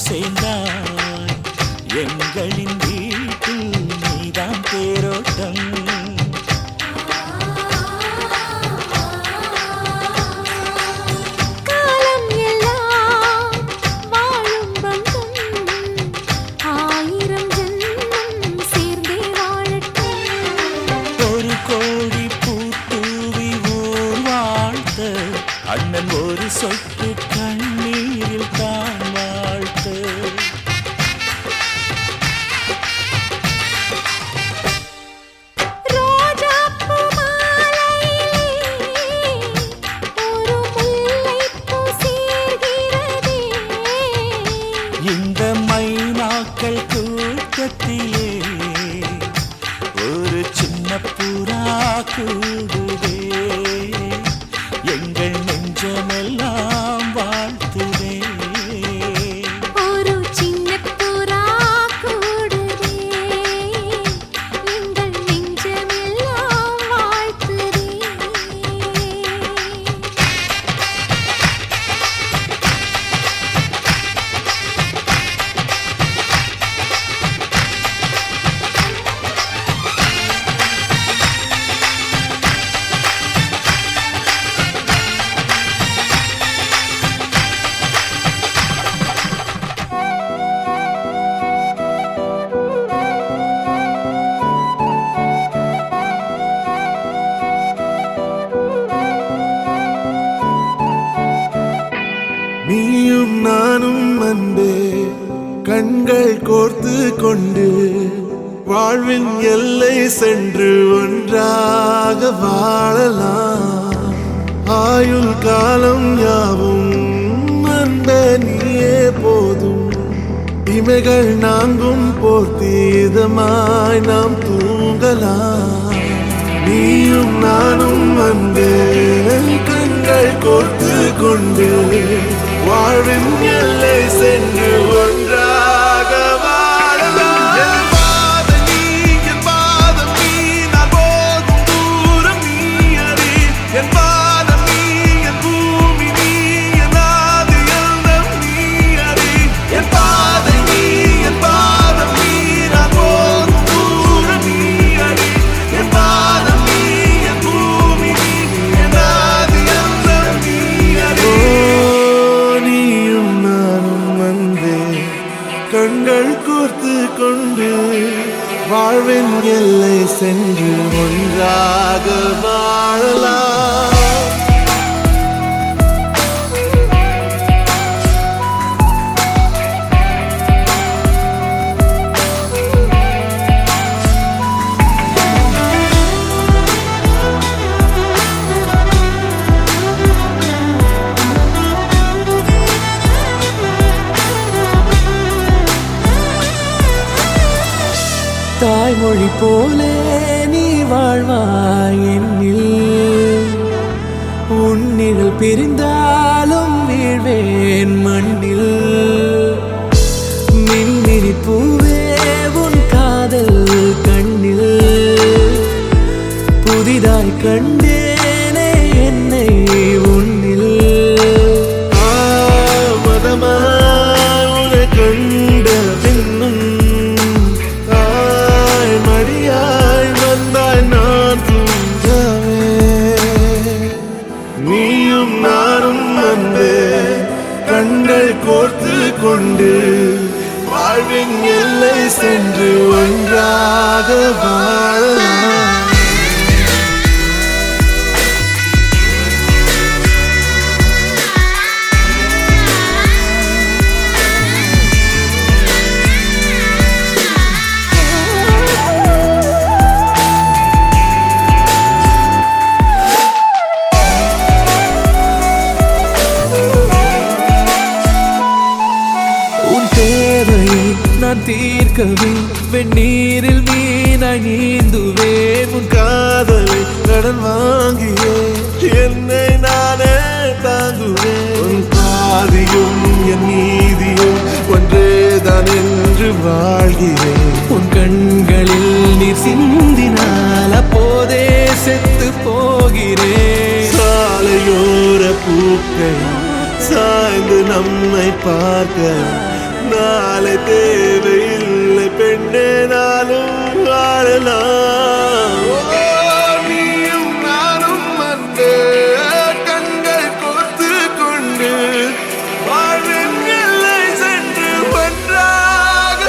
சேர்ந்தாய் எங்களின் வீட்டில் நீதான் தேரோட்டம் காலம் எல்லாம் வாழும் பந்தம் ஆயிரம் ஜென்மம் சேர்ந்தே வாழட்டும் ஒரு கோடி பூத்தூவி ஊர் வாழ்த்த அண்ணன் ஒரு சொட்டு கண்ணீரில் தான் வாழ்த்து ரோஜாப்பூ மாலையிலே ஒரு முல்லைப்பூ சேர்கிறதே இந்த மைனாக்கள் கூட்டத்திலே ஒரு சின்ன புறா கூடுதே எங்கள் நெஞ்சமெல்லாம் வாழ்த்துதே ஒரு சின்ன புறா கூடுதே எங்கள் நெஞ்சமெல்லாம் வாழ்த்துதே நீயும் நானும் அன்பே கண்கள் கோர்த்து கொண்டு வாழ்வின் எல்லை சென்று ஒன்றாக வாழலாம் ஆயுள் காலம் யாவும் அன்ப நீயே போதும் இமைகள் நான்கும் போர்த்தீதமாய் நாம் தூங்கலாம் நீயும் நானும் அன்பே கண்கள் கோர்த்து கொண்டு வாழ்வின் எல்லை சென்று ஒன்றாக வாழலாம் என் பாதம் நீ என் பாதம் நீ நான் போகும் தூரம் நீ அறி என் பாதம் நீ என் பூமி நீ என் ஆதி எல்லாம் நீ அறி என் பாதம் நீ என் பாதம் நீ நான் போகும் தூரம் நீ அறி என் பாதம் நீ என் பூமி நீ என் ஆதி எல்லாம் நீ அறி நீயும் நானும் வந்தே கண்கள் கோர்த்து கொண்டு வாழ்வின் எல்லை சென்று ஒன்றாக வாழலாம் தாய்மொழி போலே நீ வாழ்வாய் என்னில் உன்னில் பிரிந்தாலும் வீழ்வேன் மண்ணில் மின்மினி பூவே உன் காதல் கண்ணில் புதிதாய் கண்டேனே என்னை உன்னில் மதமாய் உன்னை கண்ட பின்னும் தாய் மடியாய் வந்தாய் நான் தூங்கவே நீயும் நானும் வந்தே கண்கள் கோர்த்து கொண்டு வாழ்வின் எல்லை சென்று ஒன்றாக வாழலாம் உன் தேவையை நான் தீர்க்கவே வெந்நீரில் மீனாய் நீந்துவேன் உன் காதலை கடன் வாங்கியே என்னை நானே தாங்குவேன் உன் பாதியும் என் நீதியும் ஒன்றேதான் என்று வாழ்கிறேன் உன் கண்களில் நீர் சிந்தினால் அப்போதே செத்து போகிறேன் சாலையோர பூக்கள் சாய்ந்து நம்மை பார்க்க நாளை தேவையில்லை பெண்ணே நானும் வாழலாம் நீயும் நானும் வந்து கண்கள் கோர்த்து கொண்டு வாழ்வின் எல்லை சென்று ஒன்றாக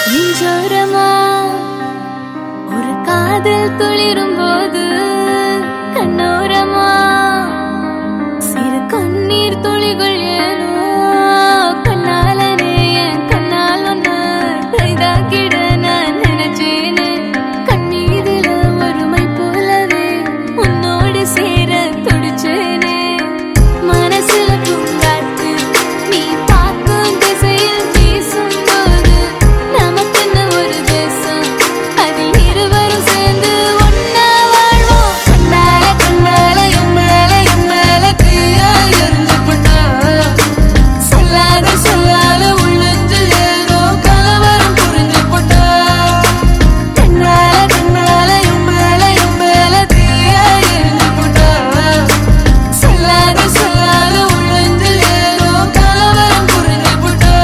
நெஞ்சோரமா ஒரு காதல் துளிரும் போது கண்ணோரமா சிறு கண்ணீர் துளிகள் ஏனோ கண்ணாலனே என் கண்ணால் ஒன்று கைதாக்கிட நான் நினைச்சேனே கண்ணீரில ஒருமை போலவே உன்னோடு சேர துடிச்சேனே மனசுல பூங்காத்து நீ பார்க்கும் திசையில் வீசும்போது நமக்குன்னு ஒரு தேசம் அதில் இருவரும் சேர்ந்து ஒன்னா வாழ்வோம் கண்ணால கண்ணால எம்மேல தீயா எரிஞ்சு போட்டா சொல்லாத உள்ளஞ்சு ஏதோ கலவரம் புரிஞ்சு போட்டா கண்ணால கண்ணால எம்மேல தீயா எரிஞ்சு போட்டா சொல்லாத உள்ளஞ்சு ஏதோ கலவரம் புரிஞ்சு போட்டா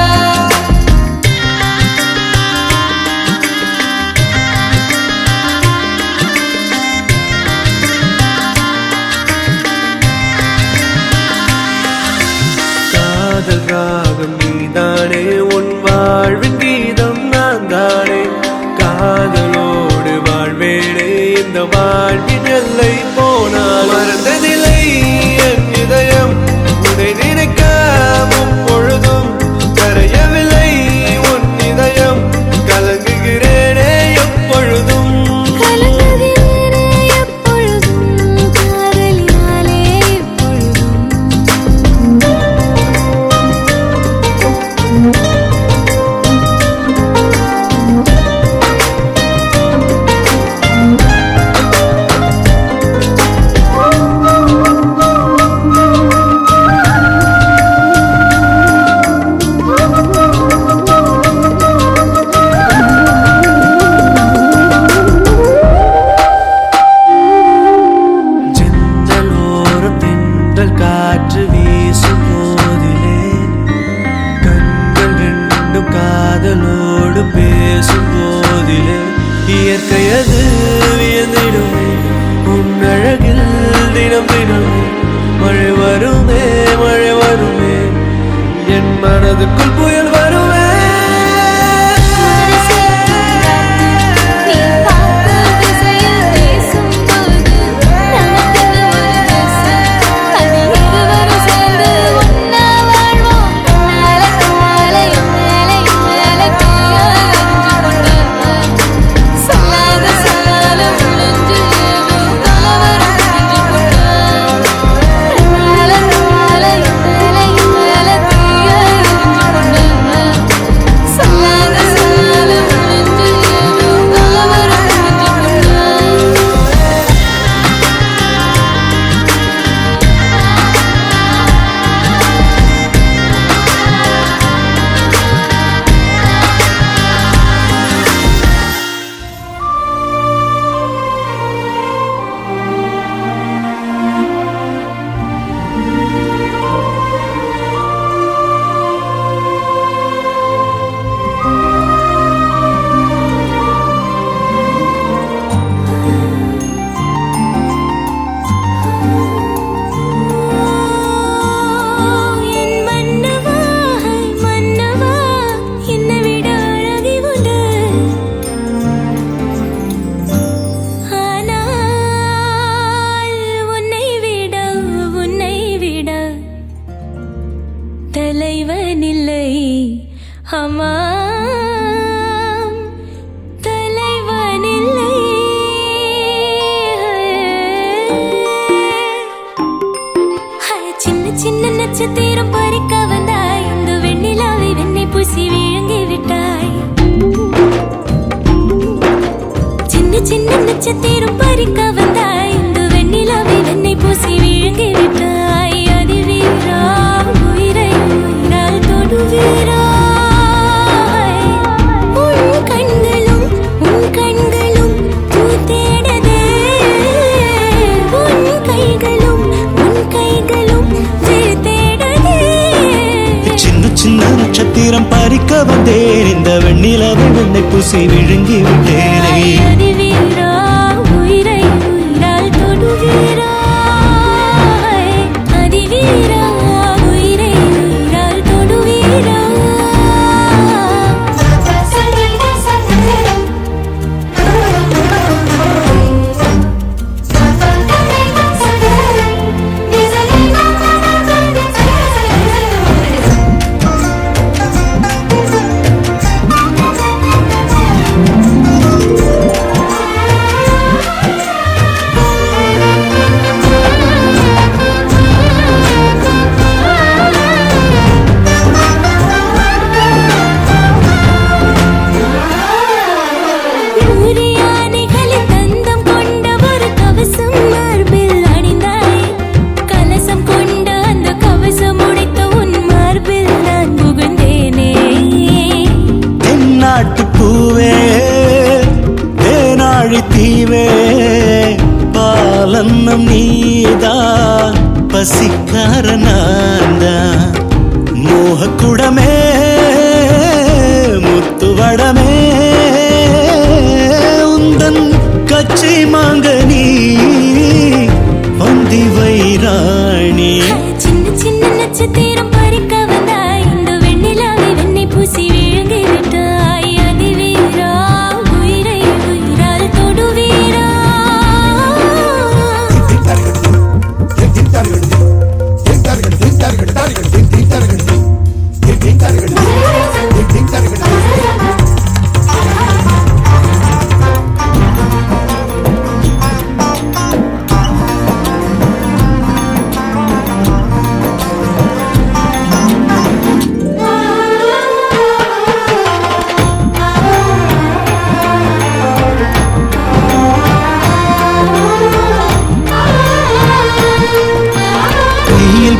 காதல் ராகம் நீதானே உன் வாழ்வின் கீதம் நான் தானே காதலோடு வாழ்வேனே இந்த வாழ்வின் எல்லை போனால் மறந்ததில்லை என் இதயம் உன்னை நினைக்காமும் பொழுதும் கரையவில்லை உன் இதயம் கலங்குகிறேனே எப்பொழுதும் கலங்குகிறேனே எப்பொழுதும் காதலினாலே எப்பொழுதும் செந்தலோரம் தென்றல் காற்று வீசும் போதிலே கண்கள் ரெண்டும் காதலோடு பேசும் போதிலே இயற்கையது வியந்திடுமே உன் அழகில் தினம் தினமே மழை வருமே என் மனதுக்குள் புயல் வருமே நீ பார்க்கும் திசையில் வீசும்போது நமக்குன்னு ஒரு தேசம் அதில் இருவரும் சேர்ந்து ஒன்னா வாழ்வோம் கண்ணால கண்ணால எம்மேல தீயா எரிஞ்சு போட்டா சொல்லாத உள்ளஞ்சு ஏதோ கலவரம் புரிஞ்சு போட்டா கண்ணால கண்ணால எம்மேல தீயா எரிஞ்சு போட்டா தலைவனில்லை ஆமாம் தலைவனில்லை. சின்ன சின்ன நட்சத்திரம் பறிக்க வந்தாய், இந்த வெண்ணிலாவை வெண்ணை பூசி விழுங்கி விட்டாய். சின்ன சின்ன நட்சத்திரம் பறிக்க வந்தாய், இந்த வெண்ணிலாவை வெண்ணை பூசி விழுங்கி விட்டாய். அதிவீரா உயிரை உயிரால் தொடுவீரா. உன் கண்களும் பூ தேடதே. உன் கைகளும் தேடதே. சின்ன சின்ன நட்சத்திரம் பறிக்க வந்தேன், இந்த வெண்ணிலாவை வெண்ணை பூசி விழுங்கி விட்டேனே. அதிவீரா உயிரை உயிரால் தொடுவீரா. அதிவீரா உயிரை உயிரால் தொடுவீரா. பூவே தேனாழி தீவே பாலன்னம் நீதான் பசிக்கார நான்தான். மோகக்குடமே முத்துவடமே உந்தன் கச்சி மாங்கனி வந்தி வைராணி. சின்ன சின்ன நட்சத்திரம் பறிக்க வந்தாய், இந்த வெண்ணிலாவை வெண்ணை பூசி விழுங்கி விட்டாய். அதிவீரா உயிரை உயிரால் தொடுவீரா.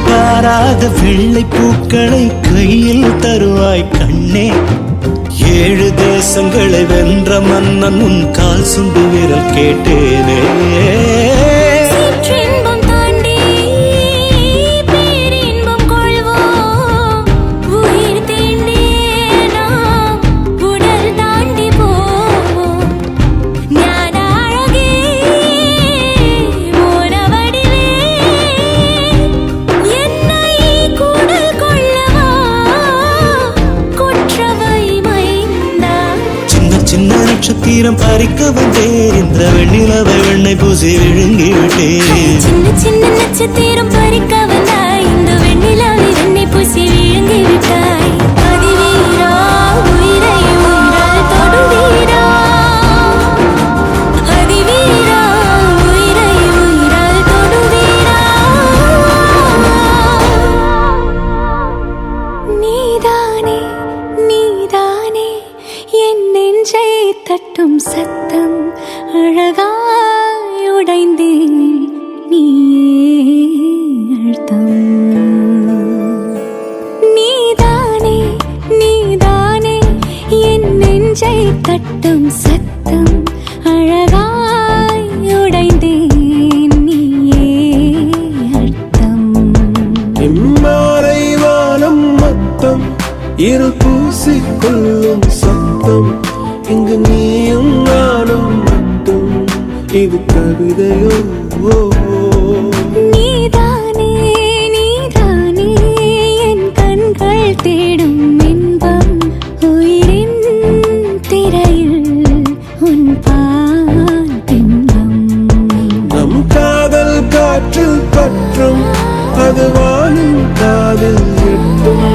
பாராத வெள்ளை பூக்களை கையில் தருவாய் கண்ணே. 7 தேசங்களை வென்ற மன்னன் உன் கால் சுண்டு விரல் கேட்டேனே. சிற்றின்பம் தாண்டி பேரின்பம் கொள்வோம். உயிர் தீண்டி நாம் உடல் தாண்டி போவோம். ஞான அழகே மோன வடிவே என்னை கூடல் கொள்ளவா கொற்றவை மைந்தா. சின்ன சின்ன நட்சத்திரம் பறிக்க வந்தேன், இந்த வெண்ணிலவை வெண்ணை பூசி விழுங்கி விட்டேன். சின்ன சின்ன நட்சத்திரம் பறிக்க வந்தாய், இந்த வெண்ணிலாவை வெண்ணை பூசி விழுங்கி விட்டாய். அதிவீரா உயிரை உயிரால் தொடுவீரா. அதிவீரா உயிரை உயிரால் தொடுவீரா. நீதானே நீதானே என் நெஞ்சை தட்டும் சத்தம். அழகாய் உடைந்தேன் நீயே அழுத்தம். நீதானே நீதானே என் நெஞ்சை தட்டும் சத்தம். அழகாய் உடைந்தேன் நீயே அழுத்தம். இம்மாறை வானம் மொத்தம் இருள் பூசிக்கொள்ளும் சத்தம். இங்கு நீயும் நானும் மட்டும், இது கவிதையோ? நீதானே நீதானே என் கண்கள் தேடும் இன்பம். உயிரின் திரையில் உன் பால் பிம்பம். நம் காதல் காற்றில் பற்றும், அது வாழும் காதில் எட்டும்.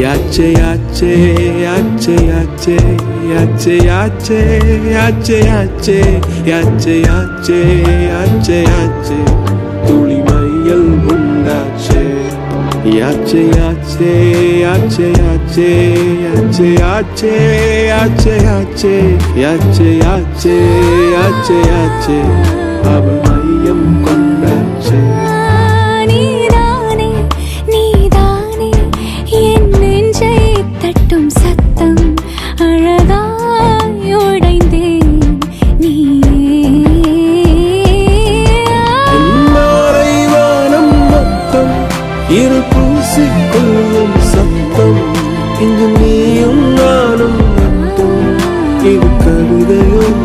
யாச்சே யாச்சே யாச்சே யாச்சே யாச்சே யாச்சே யாச்சே யாச்சே யாச்சே யாச்சே யாச்சே யாச்சே துளி மையல் உண்டாச்சே யாச்சே யாச்சே யாச்சே யாச்சே யாச்சே யாச்சே யாச்சே யாச்சே யாச்சே யாச்சே யாச்சே யாச்சே அவள் மையம் கொண்டாச்சே நீதானே நீதானே என் நெஞ்சை தட்டும் சத்தம் அழகாய் உடைந்தேன் மாலை வானம் மொத்தம் இரு பூசிக்கொள்ளும் சத்தம் இங்கு நீயும் நானும் மட்டும் இது கவிதையும்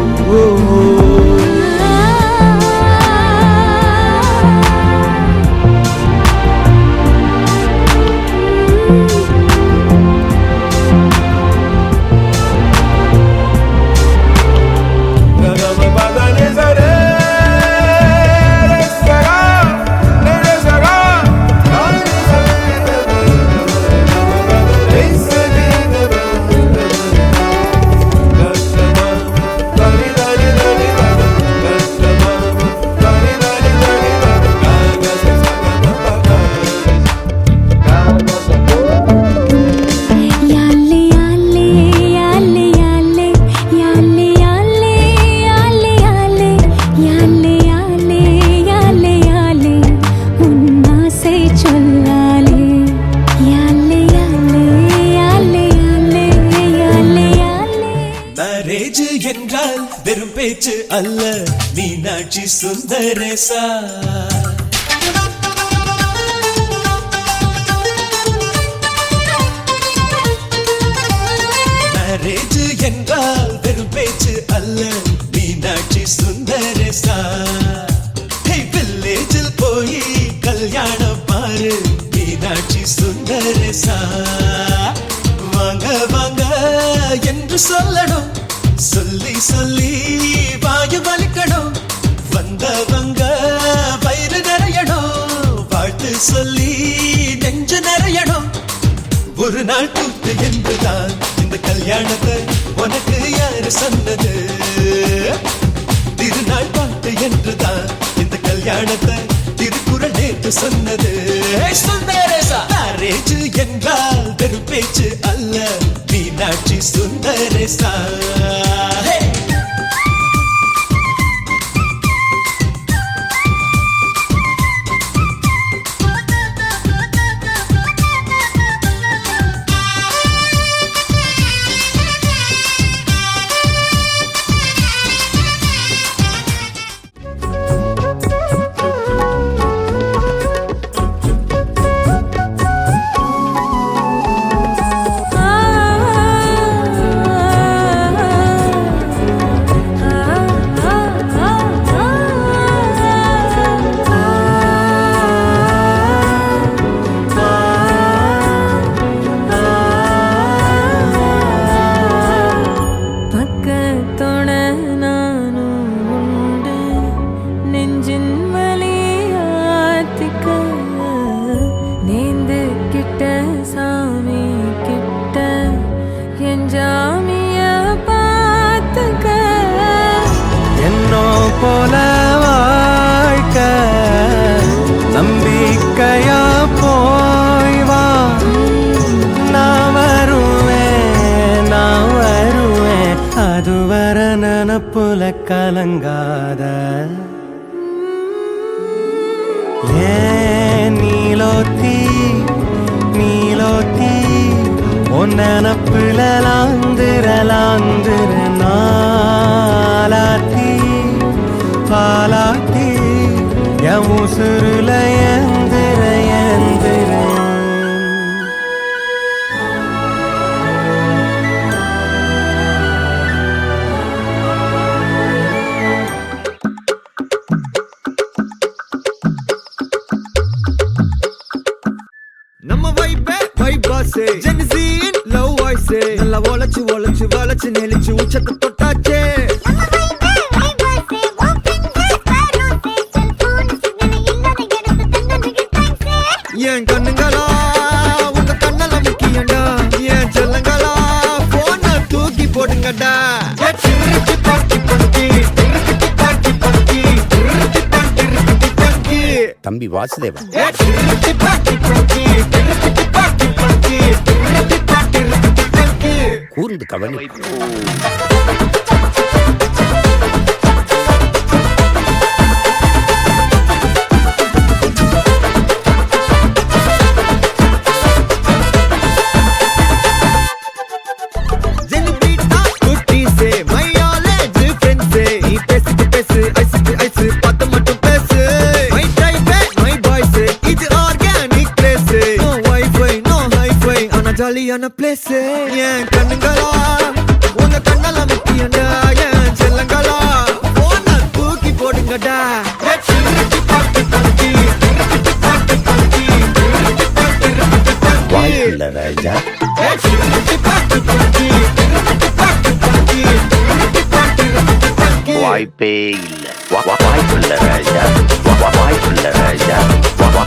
மேரேஜ் என்றால் வெறும் பேச்சு அல்ல மீனாட்சி சுந்தரேசா மேரேஜ் என்றால் வெறும் பேச்சு அல்ல மீனாட்சி சுந்தரேசா வில்லேஜில் போய் கல்யாணம் பாரு மீனாட்சி சுந்தரேசா வாங்க வாங்க என்று சொல்லணும் சொல்லி சொல்லி வாயு வலிக்கணும் வந்தவங்க வயிறு நிறையணும் வாழ்த்து சொல்லி நெஞ்சு நிறையணும் ஒரு நாள் கூத்து என்றுதான் இந்த கல்யாணத்தை உனக்கு யாரு சொன்னது திருநாள் பாட்டு என்றுதான் இந்த கல்யாணத்தை திருக்குறள் நேற்று சொன்னது மேரேஜ் என்றால் வெறும் பேச்சு அல்ல மீனாட்சி சுந்தரேசா போல வாழ்க்கை நம்பிக்கையா போய் வா நான் வருவேன் அதுவரை நினப்புல கலங்காத ஏன் நீலோத்தி உன் நினப்புல லாந்திர நாளாத்தி பாலாட்டி என் உசுருல ஏந்திர நம்ம வைபாசே ஜென்ஸின் லவ் வாய்ஸே நல்லா வளைச்சு நெளிச்சு உச்சத்தை தொட்டாச்சே என் கண்ணுங்களா உங்க கண்ணல முக்கியண்டா வாசுதேவன். கூர்ந்து கவனி. ஜாலியான பிளேஸ் என் கண்ணுங்களா உங்க கண்ணால முக்கியண்டா என் செல்லங்களா போன தூக்கி போடுங்கடா வாய்ப்பில்ல ராஜா. வாய்ப்பே இல்ல. வாய்ப்பில்ல ராஜா. வாய்ப்பில்ல ராஜா.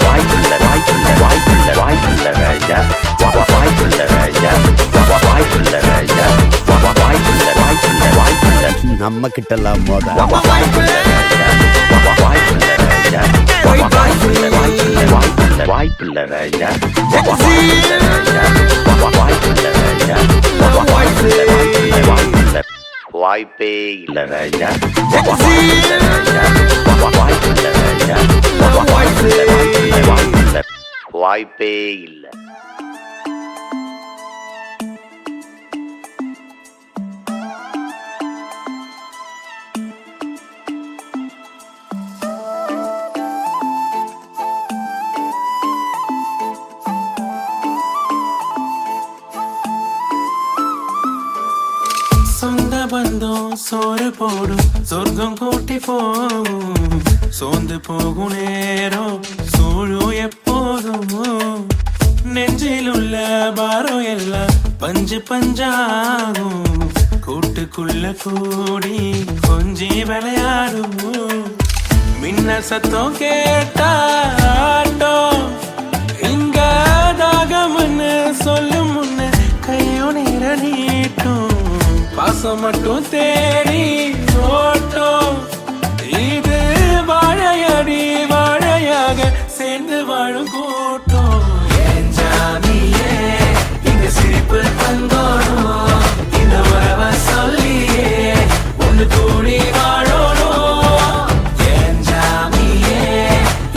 வாய்ப்பில்ல வாய்ப்பில்ல வாய்ப்பில்ல வாய்ப்பில்ல ராஜா. வாய்ப்பில்ல ராஜா. வாய்ப்பில்ல ராஜா. வாய்ப்பில்ல வாய்ப்பில்ல வாய்ப்பில்ல. நம்ம கிட்டலாம் மோத. வாய்ப்பில்ல ராஜா. வாய்ப்பில்ல ராஜா. வாய்ப்பில்ல வாய்ப்பில்ல வாய்ப்பில்ல வாய்ப்பில்ல ராஜா. வாய்ப்பில்ல ராஜா. வாய்ப்பில்ல ராஜா. வாய்ப்பில்ல வாய்ப்பில்ல வாய்ப்பில்ல. வாய்ப்பே இல்ல ராஜா. வாய்ப்பில்ல ராஜா. வாய்ப்பில்ல ராஜா. வாய்ப்பில்ல வாய்ப்பில்ல வாய்ப்பில்ல. வாய்ப்பே இல்ல. சொந்த பந்தம் சோறு போடும் சொர்க்கம் கூட்டி போகும் சோர்ந்து போகும் நேரம் சூழும் எப்போதும் நெஞ்சில் உள்ள பாரம் எல்லாம் பஞ்சு பஞ்சாகும் கூட்டுக்குள்ள கூடி கொஞ்சி விளையாடும் மின்ன சத்தம் கேட்டாட்டம் இங்க தாகம்னு சொல்லும் முன்ன கையோ நீர நீட்டும் பாசம் மட்டும் தேடி ஓட்டம் இது வாழையடி வாழையாக சேர்ந்து வாழும் கூட்டம் என் ஜாமியே இங்க சிரிப்பு தந்தோடும் இந்த உறவை சொல்லியே ஒன்று கூடி வாழணும் என் ஜாமியே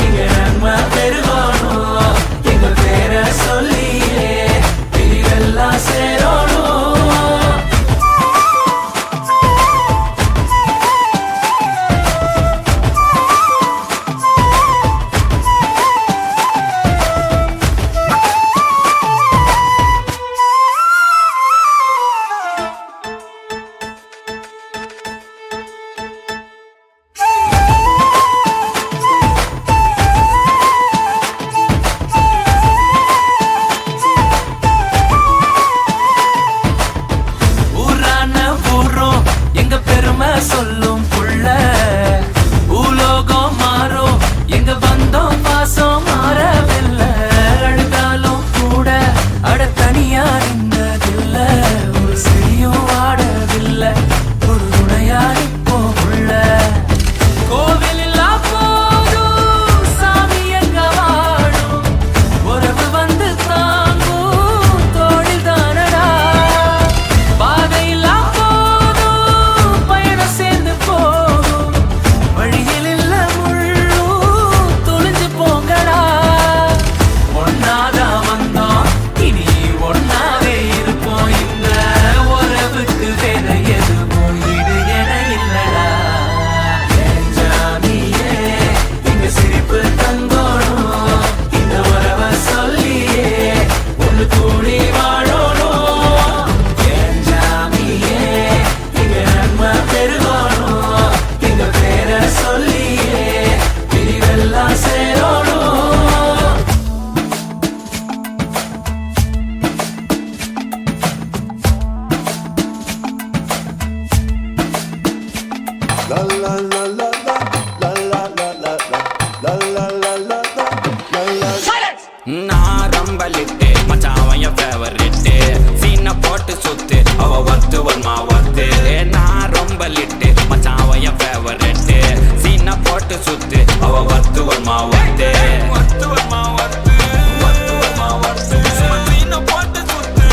இங்க நன்மை பெருகணும் எங்க பேரை சொல்லியே பிரிவெல்லாம் சேரணும். சொல்லும் புள்ள பூலோகம் மாறும் எங்க பந்தம் பாசம் மாறவில்லை அழுதாலும் கூட அட தனியா நின்றதில்ல ஒரு செடியும் வாடவில்லை ஒரு துணையா இப்போ உள்ள கோவில் இல்லா போதும் சாமி எங்க வாழும் உறவு வந்து தாங்கும் தோழில் தானடா பாதையில்லா வழியில் இல்ல முள்ளும் தொலைஞ்சு போங்கடா ஒன்னாதான் வந்தோம் இனி ஒன்னாவே இருப்போம் இந்த உறவுக்கு வேற எதுவும் ஈடு என இல்லடா என் ஜாமியே இங்க சிரிப்பு தங்கோணும் இந்த உறவை சொல்லியே ஒன்று கூடி வாழணும் என் ஜாமியே இங்க நன்மை பெருகணும் எங்க பேரை சொல்லியே பிரிவெல்லாம் சேரணும். நான் ரொம்ப லிட்டு மச்சான் என் ஃபேவரிட்டு சீனை போட்டு சுத்து அவ ஒத்து ஒன்மா ஒத்து நான் ரொம்ப லிட்டு மச்சான் என் ஃபேவரிட்டு சீனை போட்டு சுத்து அவ வத்து வருமா வத்து வத்து வருமா வத்து வத்து வருமா வத்து மீனை போட்டு சுத்து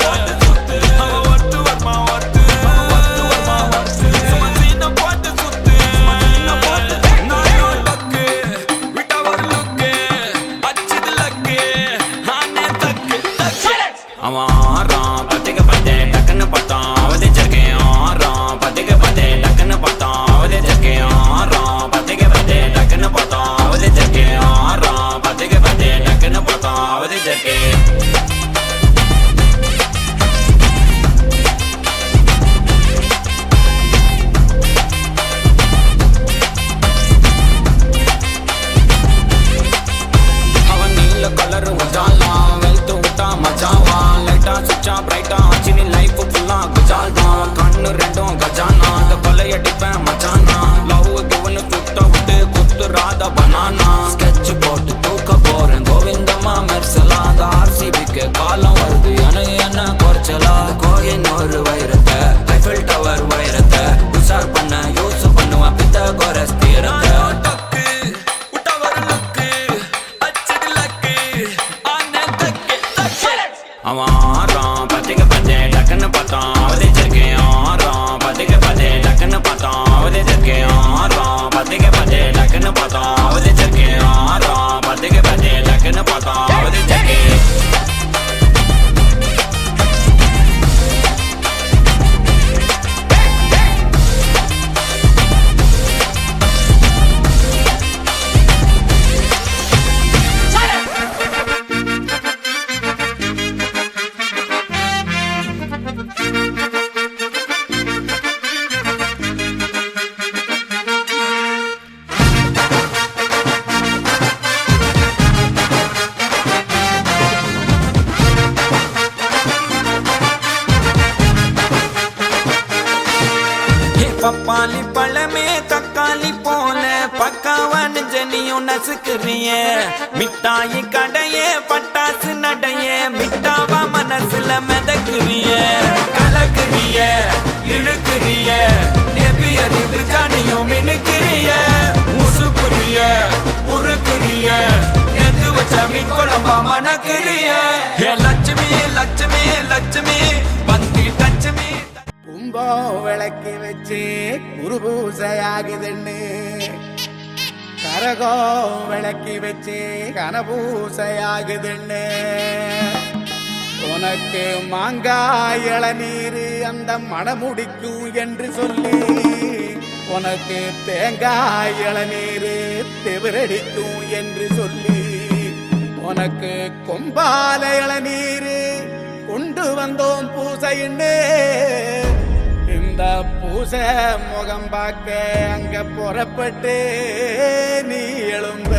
போட்டு சுத்து அவ வத்து வருமா வத்து வத்து வருமா வத்து மீனை போட்டு சுத்து போட்டு நாயோ லக்கு விட்டா ஒரு லுக்கு அச்சிது லக்கு ஆனே தக்கு தக்கு அவன் ஆறான் பத்திக்க பத்தே டக்குன்னு பார்த்தான் அவதே ஜக்கேன் ஆறான் பத்திக்க பத்தே டக்குன்னு பார்த்தான் அவதே ஜக்கேன் ஆறான் பத்திக்க பத்தே டக்குன்னு பார்த்தான் அவதே ஜக்கேன் ஆறான் பத்திக்க பத்தே டக்குன்னு பார்த்தான் அவதே ஜக்கேன் அவன் நீல கலர் உஜாலாம் வெல்த்து விட்டா மஜாவா லைட்டா சுச்சா பிரைட்டா ஆச்சினி லைஃப் ஃபுல்லா குஜால் தான் கண்ணு ரெண்டும் கஜானா அந்த கொலையடிப்பேன் மச்சானா லவ் கிவனு சுட்ட விட்டு குத்துறாத பனானா ஸ்கெட்ச் போட்டு தூக்க போறேன் கோவிந்தம்மா மெர்சலாத ஆர்சிபிக்கு காலம் வருது எனக்கு என்ன குறைச்சலா கோயின் ஒரு வைரத்தை ஐஃபில் டவர் வைரத்தை உஷார் பண்ண யூஸ் பண்ணுவேன் பித்த கோரஸ் தீரத்தை அவன் ஆறான் பத்திக்க பத்தே டக்குன்னு பார்த்தான் அவதே ஜக்கேன் ஆறான் பத்திக்க பத்தே டக்குன்னு பார்த்தான் அவதே ஜக்கேன் ஆறான் பத்திக்க பத்தே டக்குன்னு பார்த்தான் அவதே ஜக்கேன் ஆறான் பத்திக்க பத்தே டக்குன்னு பார்த்தான் அவதே ஜக்கேன் பப்பாளி பழமே தக்காளி போல பக்காவான ஜனியும் நசுக்குறிய மிட்டாயி கடையே பட்டாசு நடைய மிட்டாவா மனசுல மிதக்குறிய கலக்குறிய இழுக்குறிய நெபியறிவு ஜானியும் மினுக்குறிய முசுக்குறிய உருக்குறிய எது வச்ச மீன் குழம்பா மணக்குறிய லட்சுமி லட்சுமி லட்சுமி பந்தி லட்சுமி கும்பம் விளக்கி வச்சு குருபூசையாகுதுன்னு கரகம் விளக்கி வச்சு கனபூசையாகுதுன்னு உனக்கு மாங்காய் இளநீர் அந்த மணமுடிக்கும் என்று சொல்லி உனக்கு தேங்காய் இளநீர் தெவிரடிக்கும் என்று சொல்லி உனக்கு கொம்பால இளநீர் கொண்டு வந்தோம் பூசைன்னு இந்த பூசை முகம் பார்க்க அங்க புறப்பட்டு நீ எழும்ப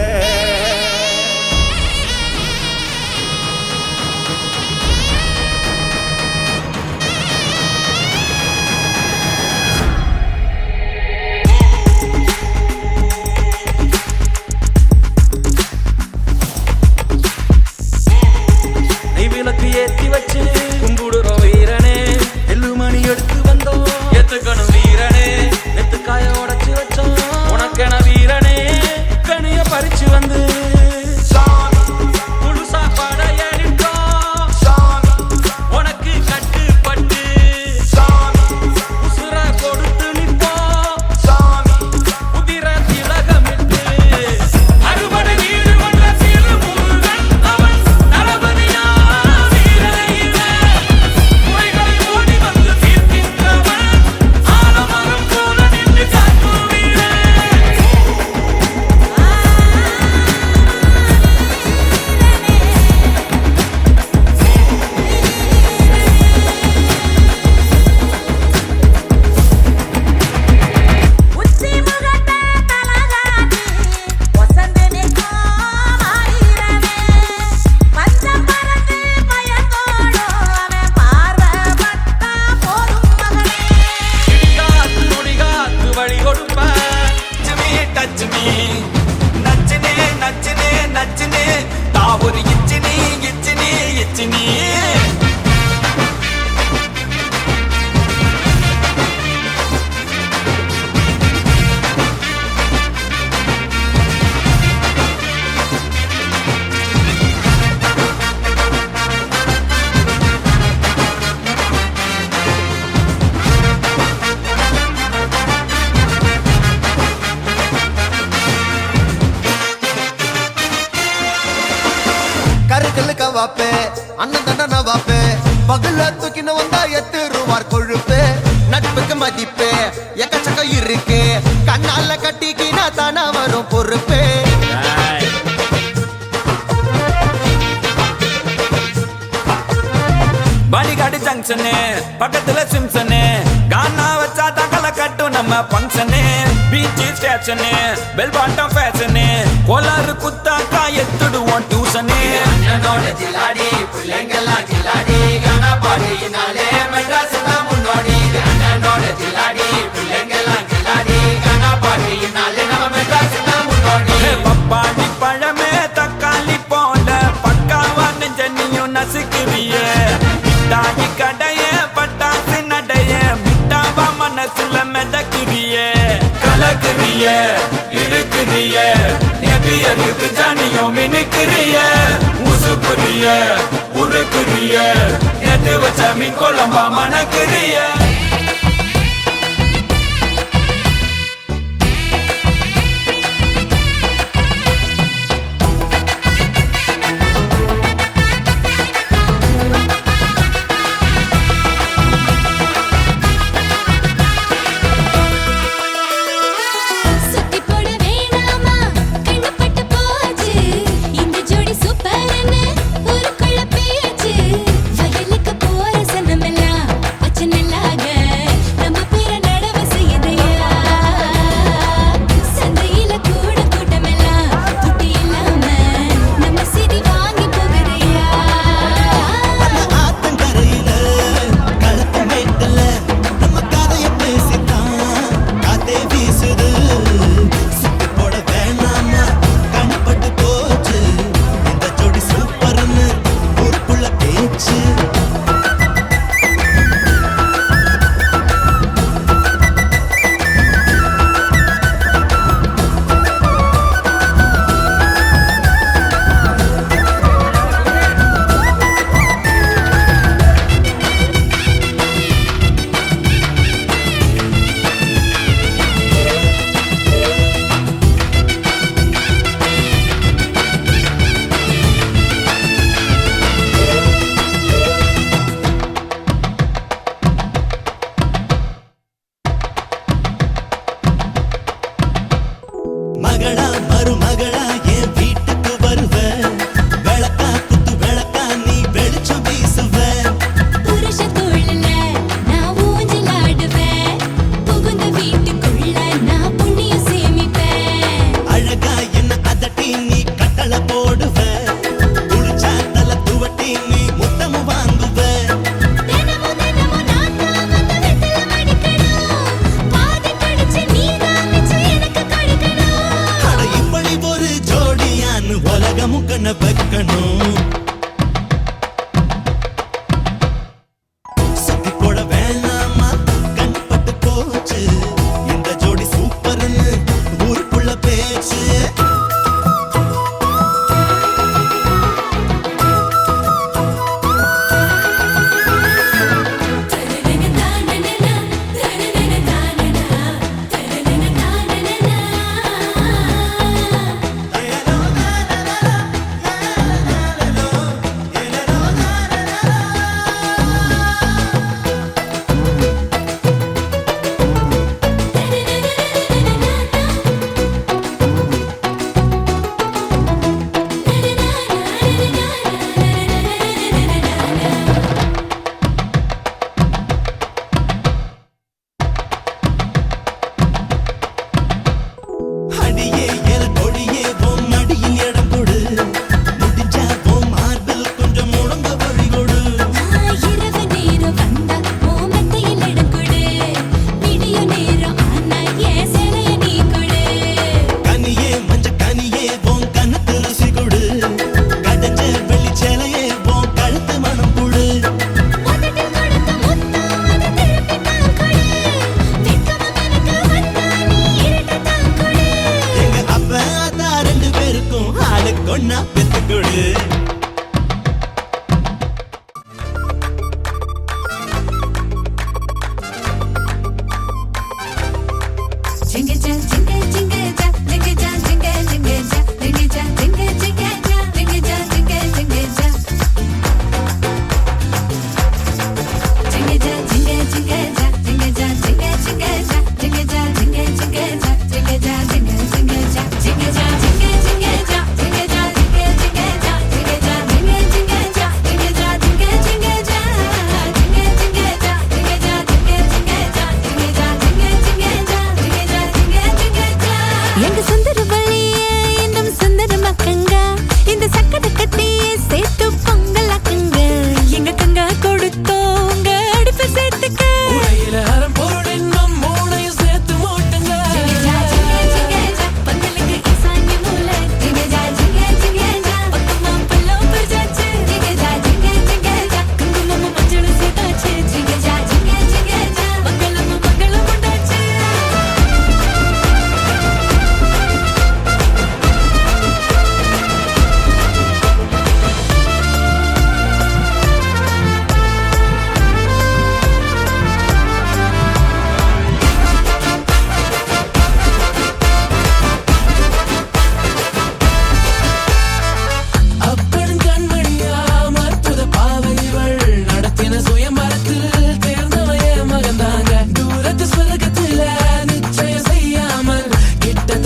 விளக்கு ஏற்றி வச்சு கும்பிடுறோம் வீரனே எல்லுமணி எடுத்து வந்தோம் எத்துக்கணும் வீரனே நெத்துக்காய உடைச்சு வச்சோம் உனக்கென வீரனே கனிய பறிச்சு வந்து வாப்பே அண்ணன் தண்டன வாப்பே பகல தூக்கின வந்தா எத்து ரூபார் கொழுப்பு நட்புக்கு மதிப்பு எக்கச்சக்கம் இருக்கு கண்ணால கட்டிக்கினா தானா வரும் பொறுப்பு பாலிகாடு ஜங்ஷனு பக்கத்துல சிம்சனு கானா வச்சா தகல கட்டும் நம்ம பங்கனு beach station bell bottom fashion கோலாறு குத்தாக்கா எத்துடுவோம் டியூஷனு அண்ணனோட ஜிலாடி பிள்ளைங்கெல்லாம் ஜிலாடி கானா பாட்டினாலே மெட்ராஸ் தான் முன்னோடி அண்ணனோட ஜிலாடி பிள்ளைங்கெல்லாம் ஜிலாடி கானா பாட்டினாலே நம்ம மெட்ராஸ் தான் முன்னோடி பப்பாளி பழமே தக்காளி போல பக்காவா நெஞ்சனியும் நசுக்குறியே தாயி கடைய பட்டாசு நடைய மிட்டாவா மனசுல மெதக்குறிய கலக்குறிய இருக்குறிய நெபியருக்கு ஜானியும் மினுக்குறிய உசுக்குறிய உருக்குறிய எது வச்ச மீன் குழம்பா மணக்குறிய சுத்தி போட வேணாமா கண்ணு பட்டு போச்சு இந்த ஜோடி சூப்பர்னு ஊருக்குள்ள பேச்சு வயலுக்கு போற சனமெல்லாம் வச்சு நல்லாக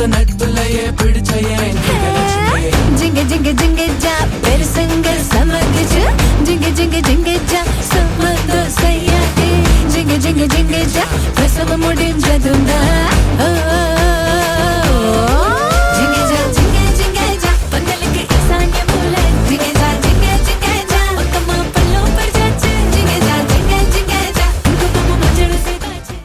நட்புலையே பிடிச்ச